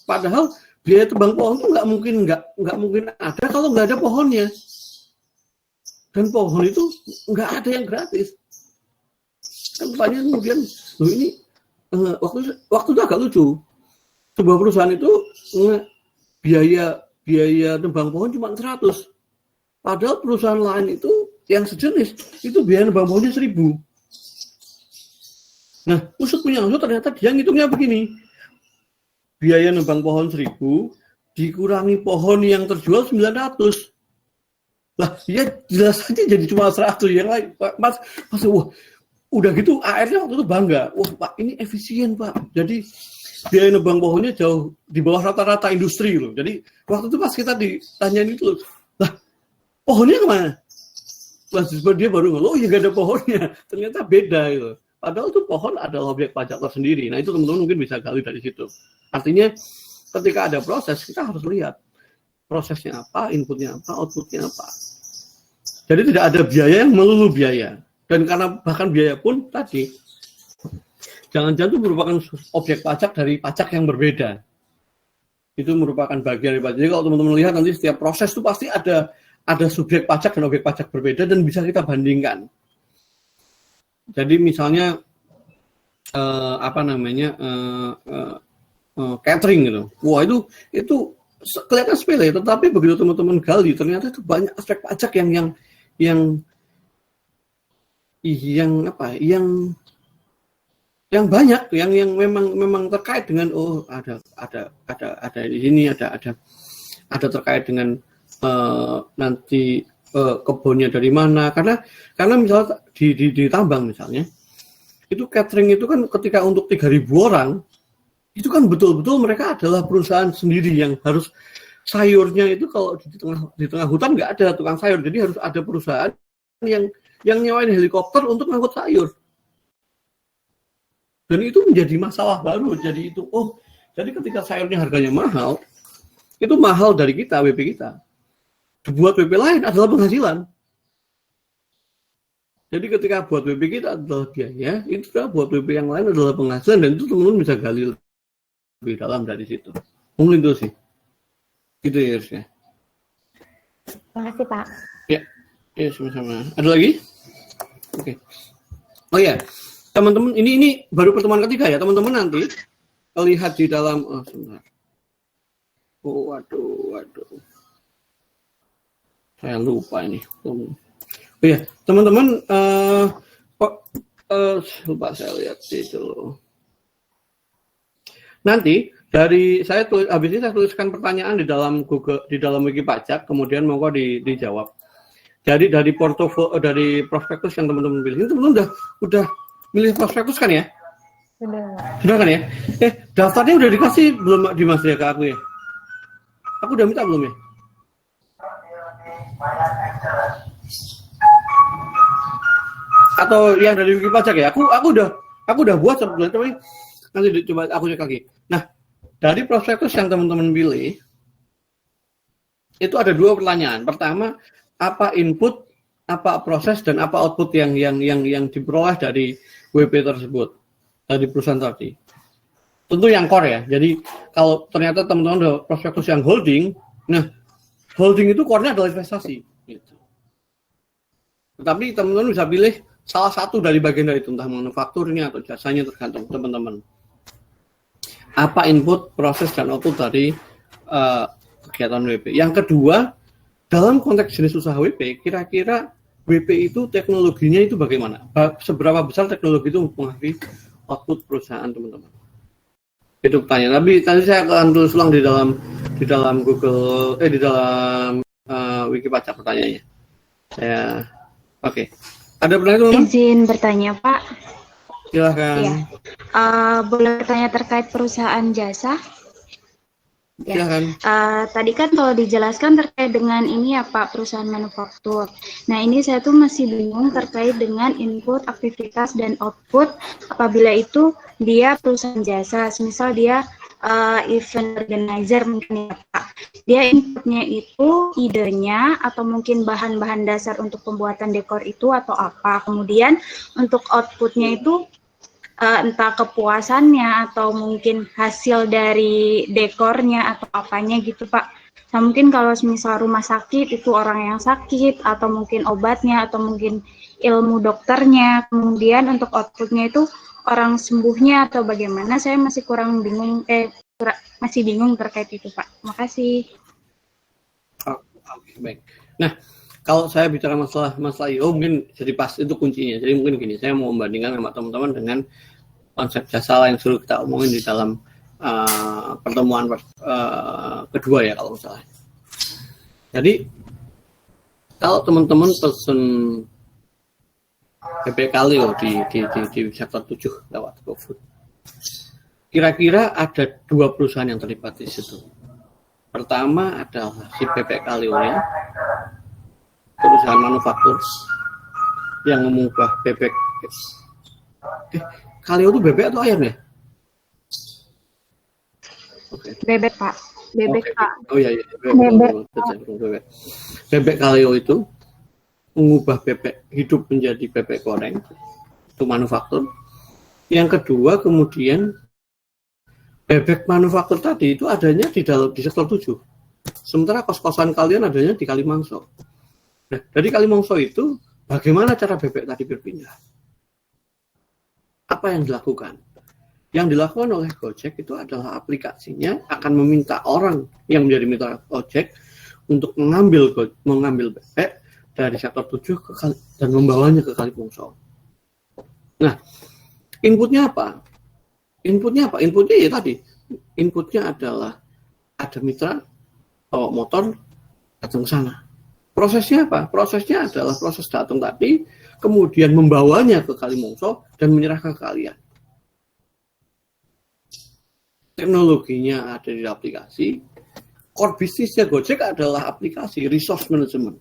Padahal biaya tebang pohon itu nggak mungkin ada kalau nggak ada pohonnya. Dan pohon itu nggak ada yang gratis. Kan pertanyaan kemudian, ini waktu itu agak lucu. Sebuah perusahaan itu biaya tebang pohon cuma 100. Padahal perusahaan lain itu yang sejenis itu biaya tebang pohonnya 1000. Nah, usut ternyata dia ngitungnya begini. Biaya nebang pohon 1000 dikurangi pohon yang terjual 900. Lah, ya jelas aja jadi cuma 100 yang lain. Mas, wah, udah gitu AR-nya waktu itu bangga. Wah, Pak, ini efisien, Pak. Jadi biaya nebang pohonnya jauh di bawah rata-rata industri loh. Jadi waktu itu pas kita ditanyain itu, lah, pohonnya kemana? Mahasiswa dia baru ngomong, oh ya nggak ada pohonnya. Ternyata beda gitu. Padahal itu pohon adalah objek pajak tersendiri. Nah itu teman-teman mungkin bisa gali dari situ. Artinya ketika ada proses, kita harus lihat prosesnya apa, inputnya apa, outputnya apa. Jadi tidak ada biaya yang melulu biaya. Dan karena bahkan biaya pun tadi, jangan-jangan itu merupakan objek pajak dari pajak yang berbeda. Itu merupakan bagian dari pajak. Jadi kalau teman-teman lihat nanti setiap proses itu pasti ada subjek pajak dan objek pajak berbeda dan bisa kita bandingkan. Jadi misalnya catering gitu. Wah itu kelihatan sepele, tetapi begitu teman-teman gali ternyata itu banyak aspek pajak yang banyak yang memang terkait dengan ada di sini ada terkait dengan nanti kebunnya dari mana, karena misalnya di tambang misalnya itu catering itu kan ketika untuk 3.000 orang itu kan betul-betul mereka adalah perusahaan sendiri yang harus sayurnya itu kalau di tengah hutan nggak ada tukang sayur, jadi harus ada perusahaan yang nyewain helikopter untuk ngangkut sayur, dan itu menjadi masalah baru. Jadi ketika sayurnya harganya mahal, itu mahal dari kita, WP kita. Buat WP lain adalah penghasilan. Jadi ketika buat WP kita adalah biaya, itu buat WP yang lain adalah penghasilan, dan itu teman-teman bisa gali lebih dalam dari situ. Mungkin itu sih. Gitu ya harusnya. Terima kasih Pak. Ya sama-sama. Ada lagi? Oke. Oh ya, teman-teman, ini baru pertemuan ketiga ya, teman-teman nanti lihat di dalam. Oh sebentar. Oh waduh. Saya lupa ini. Oh ya, teman-teman, lupa saya lihat itu loh. Nanti habis ini saya tuliskan pertanyaan di dalam Google, di dalam Wiki Pajak, kemudian monggo dijawab. Jadi dari portofolio, dari prospektus yang teman-teman pilih, ini teman-teman udah milih prospektus kan ya? Sudah kan ya? Daftarnya udah dikasih belum di Mas ya ke aku ya? Aku udah minta belum ya? Atau yang dari Wiki Pajak ya? Aku udah buat sebelumnya, tapi nanti coba aku cek lagi. Nah, dari prospektus yang teman-teman pilih itu ada 2 pertanyaan. Pertama, apa input, apa proses, dan apa output yang diperoleh dari WP tersebut, dari perusahaan tadi. Tentu yang core ya. Jadi kalau ternyata teman-teman ada prospektus yang holding, nah holding itu core-nya adalah investasi. Gitu. Tetapi teman-teman bisa pilih salah satu dari bagian dari itu, entah manufakturnya atau jasanya, tergantung teman-teman. Apa input, proses, dan output dari kegiatan WP. Yang kedua, dalam konteks jenis usaha WP, kira-kira WP itu teknologinya itu bagaimana? Seberapa besar teknologi itu mempengaruhi output perusahaan teman-teman? Itu pertanyaan. Tapi tadi saya akan tulis ulang di dalam Google, di dalam Wiki Pajak pertanyaannya. Oke. Ada pertanyaan teman-teman? Izin bertanya Pak. Silahkan. Ya. Boleh bertanya terkait perusahaan jasa? Ya. Tadi kan kalau dijelaskan terkait dengan ini ya Pak, perusahaan manufaktur. Nah ini saya tuh masih bingung terkait dengan input, aktivitas, dan output apabila itu dia perusahaan jasa. Misal dia event organizer mungkin ya Pak. Dia inputnya itu idenya atau mungkin bahan-bahan dasar untuk pembuatan dekor itu atau apa. Kemudian untuk outputnya itu entah kepuasannya atau mungkin hasil dari dekornya atau apanya gitu Pak. Nah mungkin kalau misal rumah sakit itu orang yang sakit atau mungkin obatnya atau mungkin ilmu dokternya, kemudian untuk outputnya itu orang sembuhnya atau bagaimana, saya masih masih bingung terkait itu Pak. Makasih. Oke, baik. Nah, kalau saya bicara masalah IO mungkin jadi pas itu kuncinya. Jadi mungkin gini, saya mau membandingkan sama teman-teman dengan konsep jasa yang sudah kita omongin di dalam pertemuan kedua ya kalau misalnya. Jadi Kalau teman-teman pesen bebek kaleo di sektor 7 lewat GoFood, kira-kira ada 2 perusahaan yang terlibat di situ. Pertama adalah si bebek kaleo-nya, perusahaan manufaktur yang mengubah bebek. Kaleo itu bebek atau ayam ya? Okay. Bebek, Pak. Bebek, Okay. Pak. Oh iya, bebek. Bebek kaleo itu mengubah bebek hidup menjadi bebek goreng, itu manufaktur. Yang kedua, kemudian bebek manufaktur tadi itu adanya di sektor 7. Sementara kos-kosan kalian adanya di Kalimangso. Nah, dari Kalimangso itu bagaimana cara bebek tadi berpindah? Apa yang dilakukan? Yang dilakukan oleh Gojek itu adalah aplikasinya akan meminta orang yang menjadi mitra Gojek untuk mengambil bebek dari sektor 7 dan membawanya ke Kalimangso. Nah, inputnya apa? Inputnya ya tadi. Inputnya adalah ada mitra bawa motor datang ke sana. Prosesnya apa? Prosesnya adalah proses datang tadi, kemudian membawanya ke Kalimangso dan menyerahkan ke kalian. Teknologinya ada di aplikasi. Core bisnisnya Gojek adalah aplikasi resource management.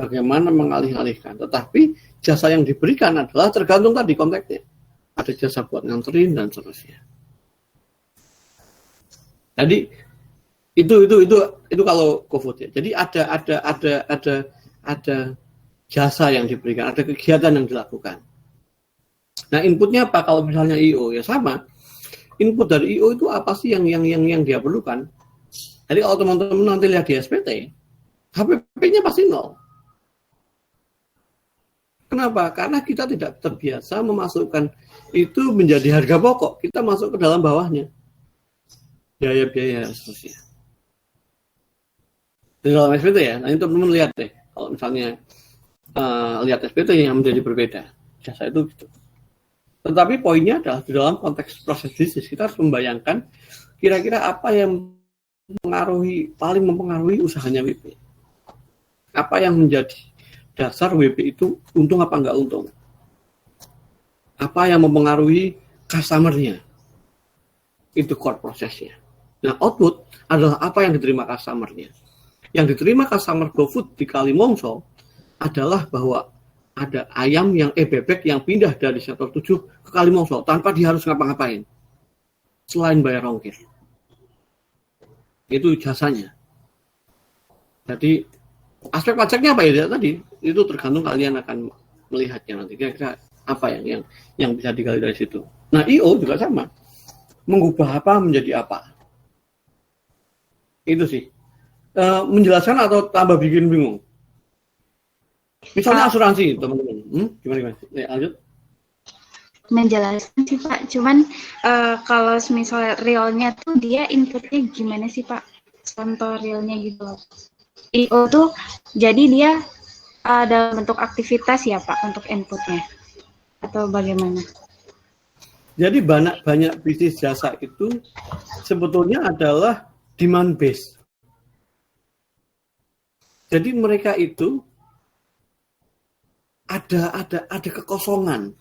Bagaimana mengalih-alihkan. Tetapi jasa yang diberikan adalah tergantung tadi konteksnya. Ada jasa buat nganterin dan seterusnya. Jadi itu kalau GoFood ya. Jadi ada jasa yang diberikan, ada kegiatan yang dilakukan. Nah, inputnya apa? Kalau misalnya IO ya sama. Input dari IO itu apa sih yang dia perlukan? Jadi kalau teman-teman nanti lihat di SPT, HPP-nya pasti 0. Kenapa? Karena kita tidak terbiasa memasukkan itu menjadi harga pokok. Kita masuk ke dalam bawahnya. Biaya-biaya dan seterusnya. Di dalam SPT ya, nanti teman-teman lihat deh. Kalau misalnya lihat SPT yang menjadi berbeda. Jasa itu gitu. Tetapi poinnya adalah di dalam konteks proses bisnis, kita harus membayangkan kira-kira apa yang paling mempengaruhi usahanya WP. Apa yang menjadi dasar WP itu untung apa enggak untung. Apa yang mempengaruhi customer-nya. Itu core prosesnya. Nah, output adalah apa yang diterima customer-nya. Yang diterima customer GoFood di Kalimangso adalah bahwa ada bebek yang pindah dari sektor 7 ke Kalimangso tanpa dia harus ngapa-ngapain selain bayar ongkir. Itu jasanya. Jadi aspek pajaknya apa ya tadi? Itu tergantung kalian akan melihatnya nanti kira-kira apa yang bisa digali dari situ. Nah, IO juga sama. Mengubah apa menjadi apa. Itu sih. Menjelaskan atau tambah bikin bingung? Misalnya asuransi, teman-teman. Gimana? Ya, lanjut. Menjelaskan sih, Pak. Cuman kalau misalnya realnya tuh dia inputnya gimana sih, Pak? Contoh realnya gitu loh. IO tuh jadi dia dalam bentuk aktivitas ya, Pak, untuk inputnya? Atau bagaimana? Jadi banyak bisnis jasa itu sebetulnya adalah demand based. Jadi mereka itu ada kekosongan,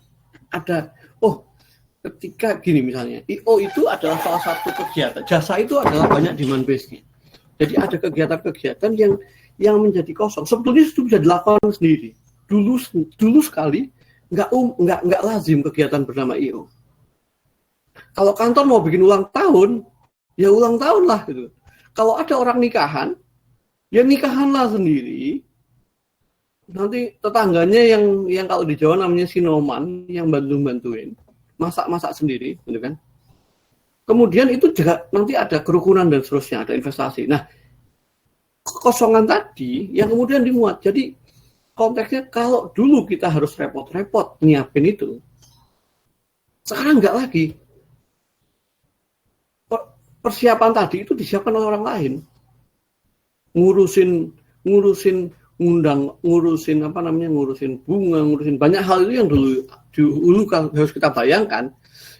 ketika gini misalnya IO itu adalah salah satu kegiatan, jasa itu adalah banyak demand base-nya. Jadi ada kegiatan-kegiatan yang menjadi kosong. Sebetulnya itu bisa dilakukan sendiri. Dulu sekali nggak lazim kegiatan bernama IO. Kalau kantor mau bikin ulang tahun, ya ulang tahun lah gitu. Kalau ada orang nikahan, ya nikahanlah sendiri. Nanti tetangganya yang kalau di Jawa namanya sinoman yang bantuin masak sendiri, gitu kan? Kemudian itu juga nanti ada kerukunan dan seterusnya, ada investasi. Nah, kekosongan tadi yang kemudian dimuat. Jadi konteksnya kalau dulu kita harus repot-repot nyiapin itu, sekarang enggak lagi. Persiapan tadi itu disiapkan oleh orang lain. Ngurusin ngundang, ngurusin bunga, ngurusin banyak hal itu yang dulu harus kita bayangkan,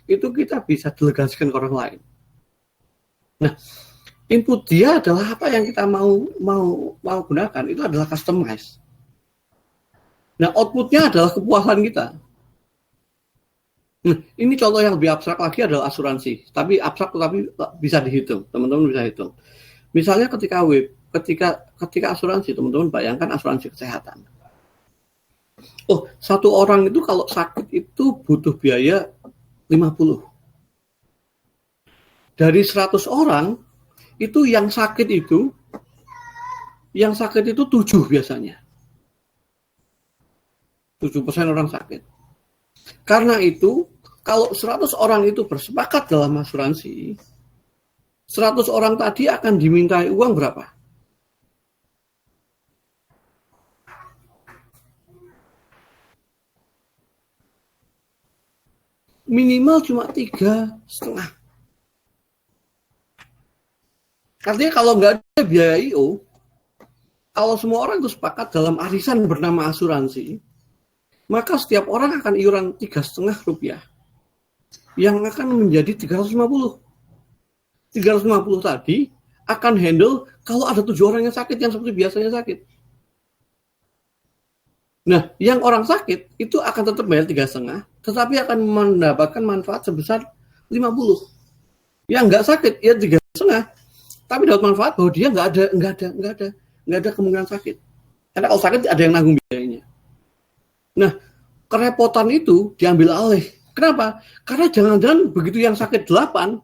itu kita bisa delegasikan ke orang lain. Nah, input dia adalah apa yang kita mau gunakan, itu adalah customize. Nah, outputnya adalah kepuasan kita. Nah, ini contoh yang lebih abstrak lagi adalah asuransi. Tapi abstrak tapi bisa dihitung. Teman-teman bisa hitung. Misalnya ketika asuransi, teman-teman bayangkan asuransi kesehatan. Oh, satu orang itu kalau sakit itu butuh biaya 50. Dari 100 orang, itu yang sakit itu 7 biasanya. 7% orang sakit. Karena itu, kalau 100 orang itu bersepakat dalam asuransi, 100 orang tadi akan dimintai uang berapa? Minimal cuma 3,5. Artinya kalau nggak ada biaya IO, kalau semua orang itu sepakat dalam arisan bernama asuransi, maka setiap orang akan iuran 3,5 rupiah, yang akan menjadi 350. 350 tadi akan handle kalau ada 7 orang yang sakit yang seperti biasanya sakit. Nah, yang orang sakit itu akan tetap bayar 3,5, tetapi akan mendapatkan manfaat sebesar 50. Yang nggak sakit ya 3,5, tapi dapat manfaat bahwa dia nggak ada kemungkinan sakit. Karena kalau sakit ada yang nanggung biayanya. Nah, kerepotan itu diambil alih. Kenapa? Karena jangan-jangan begitu yang sakit 8,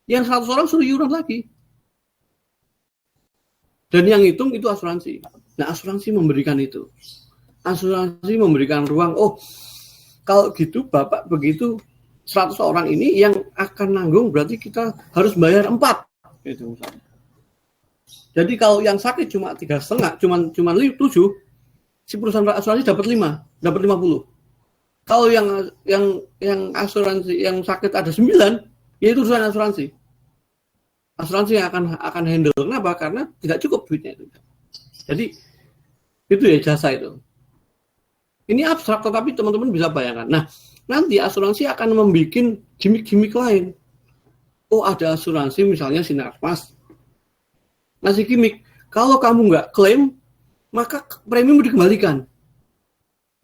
yang 100 orang suruh iuran lagi. Dan yang hitung itu asuransi. Nah, asuransi memberikan itu. Asuransi memberikan ruang, oh kalau gitu Bapak begitu 100 orang ini yang akan nanggung berarti kita harus bayar 4. Gitu misalnya. Jadi kalau yang sakit cuma 3,5, cuma 7, si perusahaan asuransi dapat 5, dapat 50. Kalau yang asuransi yang sakit ada 9, ya itu urusan asuransi. Asuransi yang akan handle. Kenapa? Karena tidak cukup duitnya itu. Jadi itu ya jasa itu. Ini abstrak, tetapi teman-teman bisa bayangkan. Nah, nanti asuransi akan membuat gimmick-gimmick lain. Oh, ada asuransi misalnya Sinarmas. Ngasih gimmick. Kalau kamu nggak klaim, maka premium dikembalikan.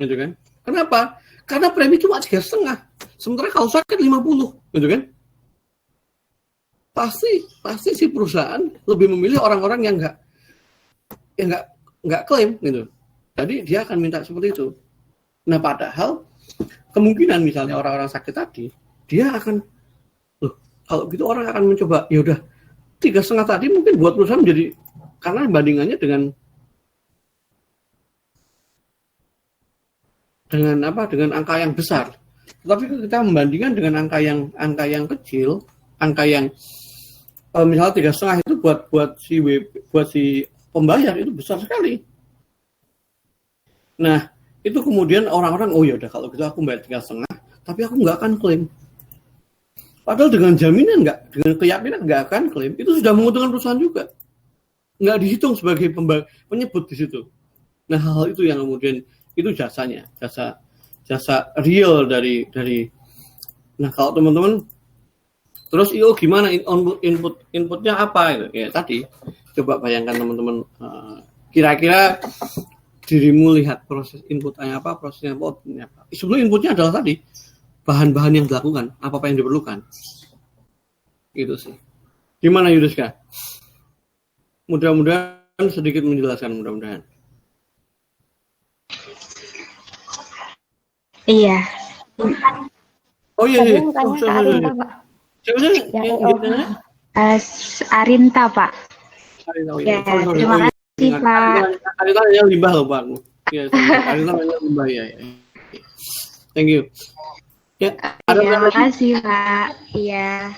Gitu kan? Kenapa? Karena premi cuma 3,5. Sementara kalau sakit 50. Gitu kan? Pasti si perusahaan lebih memilih orang-orang yang nggak klaim. Gitu. Jadi dia akan minta seperti itu. Nah, padahal kemungkinan misalnya orang-orang sakit tadi, dia akan, kalau gitu orang akan mencoba, ya udah 3,5 tadi mungkin buat perusahaan menjadi, karena bandingannya dengan angka yang besar. Tetapi kita membandingkan dengan angka yang kecil, angka yang misalnya 3,5 itu buat si pembayar itu besar sekali. Nah, itu kemudian orang-orang, oh ya udah kalau gitu aku bayar 3,5, tapi aku nggak akan klaim. Padahal dengan jaminan dengan keyakinan nggak akan klaim, itu sudah menguntungkan perusahaan juga. Nggak dihitung sebagai penyebut di situ. Nah, hal itu yang kemudian itu jasanya, jasa real dari. Nah, kalau teman-teman terus IO gimana, inputnya apa itu? Ya tadi coba bayangkan teman-teman, kira-kira dirimu lihat proses inputnya apa, prosesnya apa, outputnya apa. Sebelum inputnya adalah tadi bahan-bahan yang dilakukan, apa yang diperlukan. Gitu sih. Gimana Yudiska? Mudah-mudahan sedikit menjelaskan, mudah-mudahan. Iya. Oh iya. Tadi tanya ke Arinta, Pak. Siapa sih? Arinta, Pak. Arinta, ya, terima kasih. Pak. Arinta yang limbah loh Pak. Iya, Arinta yang limbah ya. Thank you. Ya, terima kasih Pak. Iya.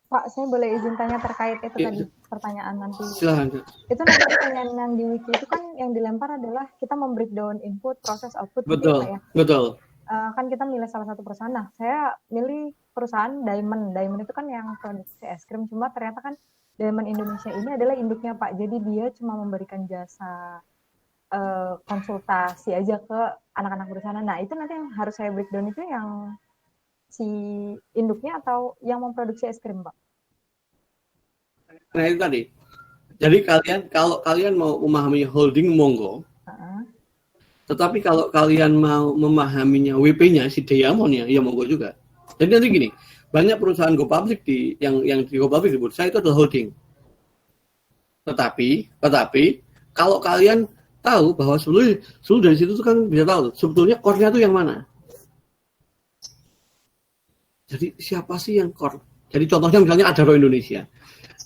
Pak, saya boleh izin tanya terkait itu tadi pertanyaan nanti. Silakan. Itu nanti pertanyaan yang di wiki itu kan yang dilempar adalah kita membreakdown input, proses, output. Betul, gitu ya, betul. Kan kita milih salah satu perusahaan. Nah, saya milih perusahaan Diamond. Diamond itu kan yang produksi es krim. Cuma ternyata kan Diamond Indonesia ini adalah induknya Pak. Jadi dia cuma memberikan jasa konsultasi aja ke anak-anak perusahaan. Nah, itu nanti yang harus saya breakdown itu yang si induknya atau yang memproduksi es krim, Pak? Nah, itu tadi. Jadi kalau kalian mau memahami holding, monggo. Tetapi kalau kalian mau memahaminya WP-nya si Diamond-nya, ya monggo juga. Jadi nanti gini, banyak perusahaan go public yang di go public di bursa itu adalah holding. Tetapi kalau kalian tahu bahwa sebelum dari situ tuh kan bisa tahu sebetulnya core-nya itu yang mana. Jadi siapa sih yang core? Jadi contohnya misalnya Adaro Indonesia.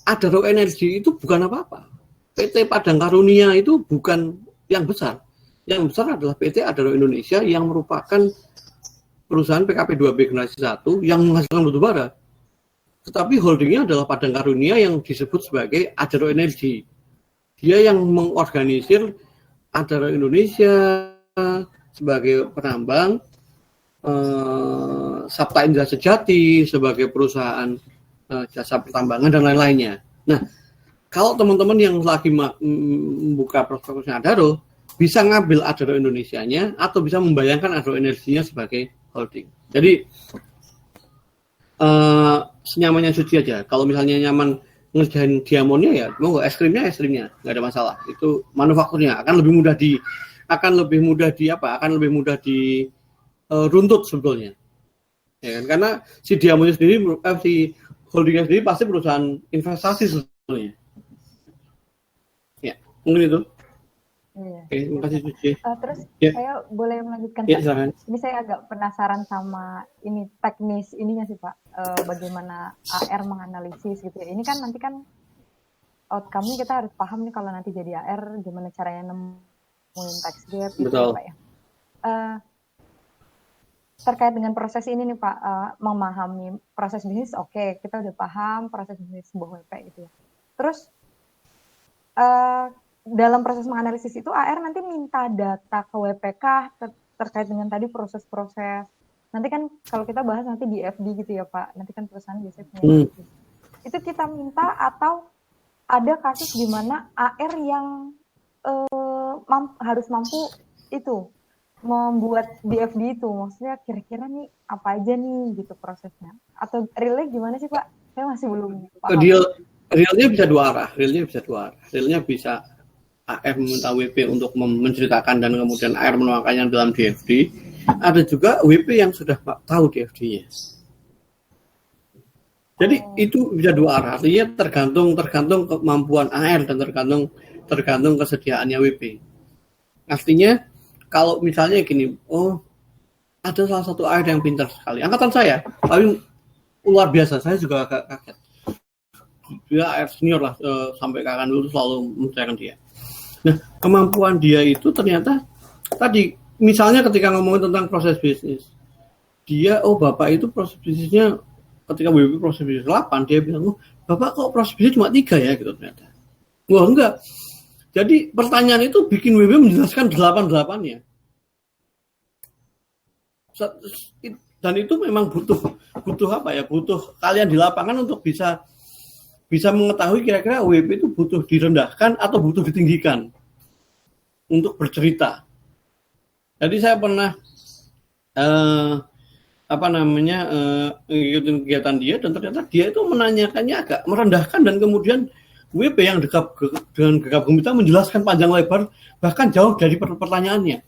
Adaro Energi itu bukan apa-apa. PT Padang Karunia itu bukan yang besar. Yang besar adalah PT Adaro Indonesia yang merupakan perusahaan PKP 2B generasi 1 yang menghasilkan batu bara. Tetapi holdingnya adalah Padang Karunia yang disebut sebagai Adaro Energi. Dia yang mengorganisir Adaro Indonesia sebagai penambang, Sabta Indra Sejati sebagai perusahaan jasa pertambangan dan lain-lainnya. Nah, kalau teman-teman yang lagi membuka prospektusnya Adaro, bisa ngambil Adaro Indonesianya atau bisa membayangkan Adaro Energinya sebagai holding. Jadi senyamannya suci aja. Kalau misalnya nyaman ngerjain Diamondnya ya, mau es krimnya, nggak ada masalah. Itu manufakturnya akan lebih mudah di runtut sebetulnya. Ya kan? Karena si Diamondnya sendiri, si holdingnya sendiri pasti perusahaan investasi sebetulnya. Ya, mungkin itu. Iya. Oke, terima kasih Suci. Terus Ya. saya boleh melanjutkan Ya, Pak? silakan. Ini saya agak penasaran sama ini teknis ininya sih Pak. Bagaimana AR menganalisis gitu ya. Ini kan nanti kan outcome-nya kita harus paham nih kalau nanti jadi AR gimana caranya nemuin tax gap gitu ya, Pak ya. Terkait dengan proses ini nih Pak, memahami proses bisnis, oke, kita udah paham proses bisnis sebuah WP gitu ya. Terus dalam proses menganalisis itu AR nanti minta data ke WPK terkait dengan tadi proses-proses. Nanti kan kalau kita bahas nanti di FD gitu ya Pak, nanti kan perusahaan biasanya punya FD. Itu kita minta atau ada kasus di mana AR yang harus mampu itu membuat DFD itu, maksudnya kira-kira nih apa aja nih gitu prosesnya, atau realnya gimana sih Pak? Saya masih belum paham. Realnya bisa dua arah. Realnya bisa AR meminta WP untuk menceritakan dan kemudian AR menuangkannya dalam DFD. Ada juga WP yang sudah tahu DFD-nya. Jadi itu bisa dua arah. Artinya tergantung kemampuan AR dan tergantung kesediaannya WP. Artinya kalau misalnya gini, ada salah satu AR yang pintar sekali. Angkatan saya, paling luar biasa. Saya juga agak kaget. Dia AR senior lah, sampai kakak dulu selalu menceritakan dia. Nah, kemampuan dia itu ternyata tadi, misalnya ketika ngomongin tentang proses bisnis, dia, Bapak itu proses bisnisnya, ketika WP proses bisnis 8, dia bilang, Bapak kok proses bisnis cuma 3 ya, gitu ternyata. Wah, enggak. Jadi pertanyaan itu bikin WP menjelaskan 8-8-nya. Dan itu memang butuh apa ya? Butuh kalian di lapangan untuk bisa mengetahui kira-kira WP itu butuh direndahkan atau butuh ditinggikan untuk bercerita. Jadi saya pernah ngikutin kegiatan dia dan ternyata dia itu menanyakannya agak merendahkan dan kemudian WP yang dengan gegap gempita menjelaskan panjang lebar bahkan jauh dari pertanyaannya.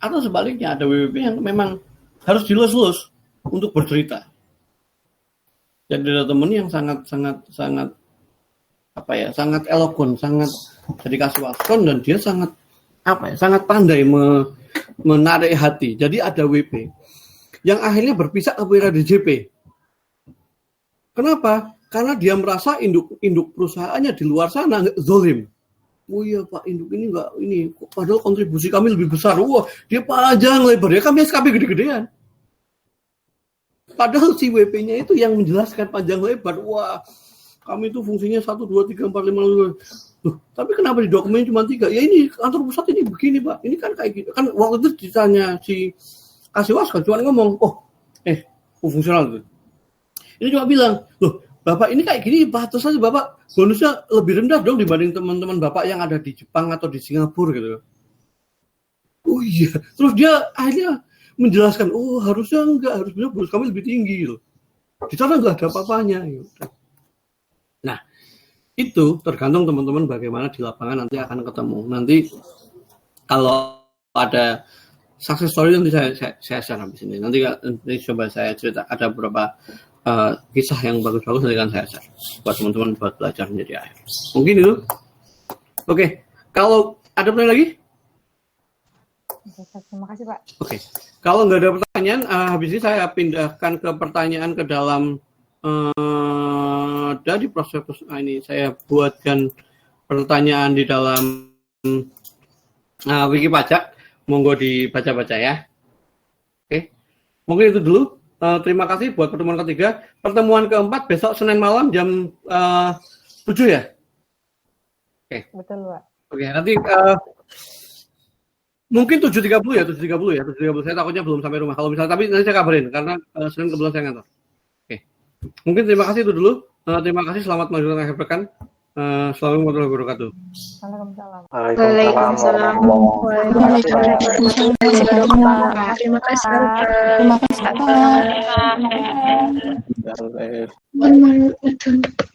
Atau sebaliknya ada WP yang memang harus dilus-lus untuk bercerita. Jadi ada teman yang sangat eloquent, sangat jadi kaswaskon dan dia sangat pandai menarik hati. Jadi ada WP yang akhirnya berpisah ke DJP. Kenapa? Karena dia merasa induk perusahaannya di luar sana zolim. Oh iya Pak, induk ini enggak ini, padahal kontribusi kami lebih besar. Wah, dia panjang lebar, ya kami SKP gede-gedean. Padahal si WP-nya itu yang menjelaskan panjang lebar. Wah, kami itu fungsinya 1, 2, 3, 4, 5, 6. Loh, tapi kenapa di dokumen cuma 3? Ya ini kantor pusat ini begini Pak. Ini kan kayak gitu. Kan waktu itu ditanya si Kasiwas kan cuma ngomong, fungsional tuh. Ini cuma bilang, loh Bapak ini kayak gini, terus saja Bapak bonusnya lebih rendah dong dibanding teman-teman Bapak yang ada di Jepang atau di Singapura gitu. Oh iya, terus dia akhirnya menjelaskan, harusnya harusnya bonus kami lebih tinggi gitu. Di sana nggak ada apa-apanya. Gitu. Nah, itu tergantung teman-teman bagaimana di lapangan nanti akan ketemu. Nanti kalau ada success story nanti saya share habis ini. Nanti coba saya cerita ada beberapa kisah yang bagus-bagus nanti kan saya share buat teman-teman buat belajar menjadi AR. Mungkin itu. Oke, kalau ada pertanyaan lagi? Terima kasih Pak. Oke, kalau nggak ada pertanyaan, habis ini saya pindahkan ke pertanyaan ke dalam dari proses ini saya buatkan pertanyaan di dalam wiki pajak, monggo dibaca-baca ya. Oke, mungkin itu dulu. Terima kasih buat pertemuan ketiga. Pertemuan keempat besok Senin malam jam 7 ya. Oke. Betul Pak. Oke, nanti mungkin 7.30 ya. 7.30 saya takutnya belum sampai rumah. Kalau misalnya tapi nanti saya kabarin karena Senin kebetulan saya ngantor. Oke. Mungkin terima kasih itu dulu. Terima kasih, selamat melanjutkan akhir pekan. Assalamualaikum warahmatullahi wabarakatuh. Waalaikumsalam. Terima kasih. Terima kasih.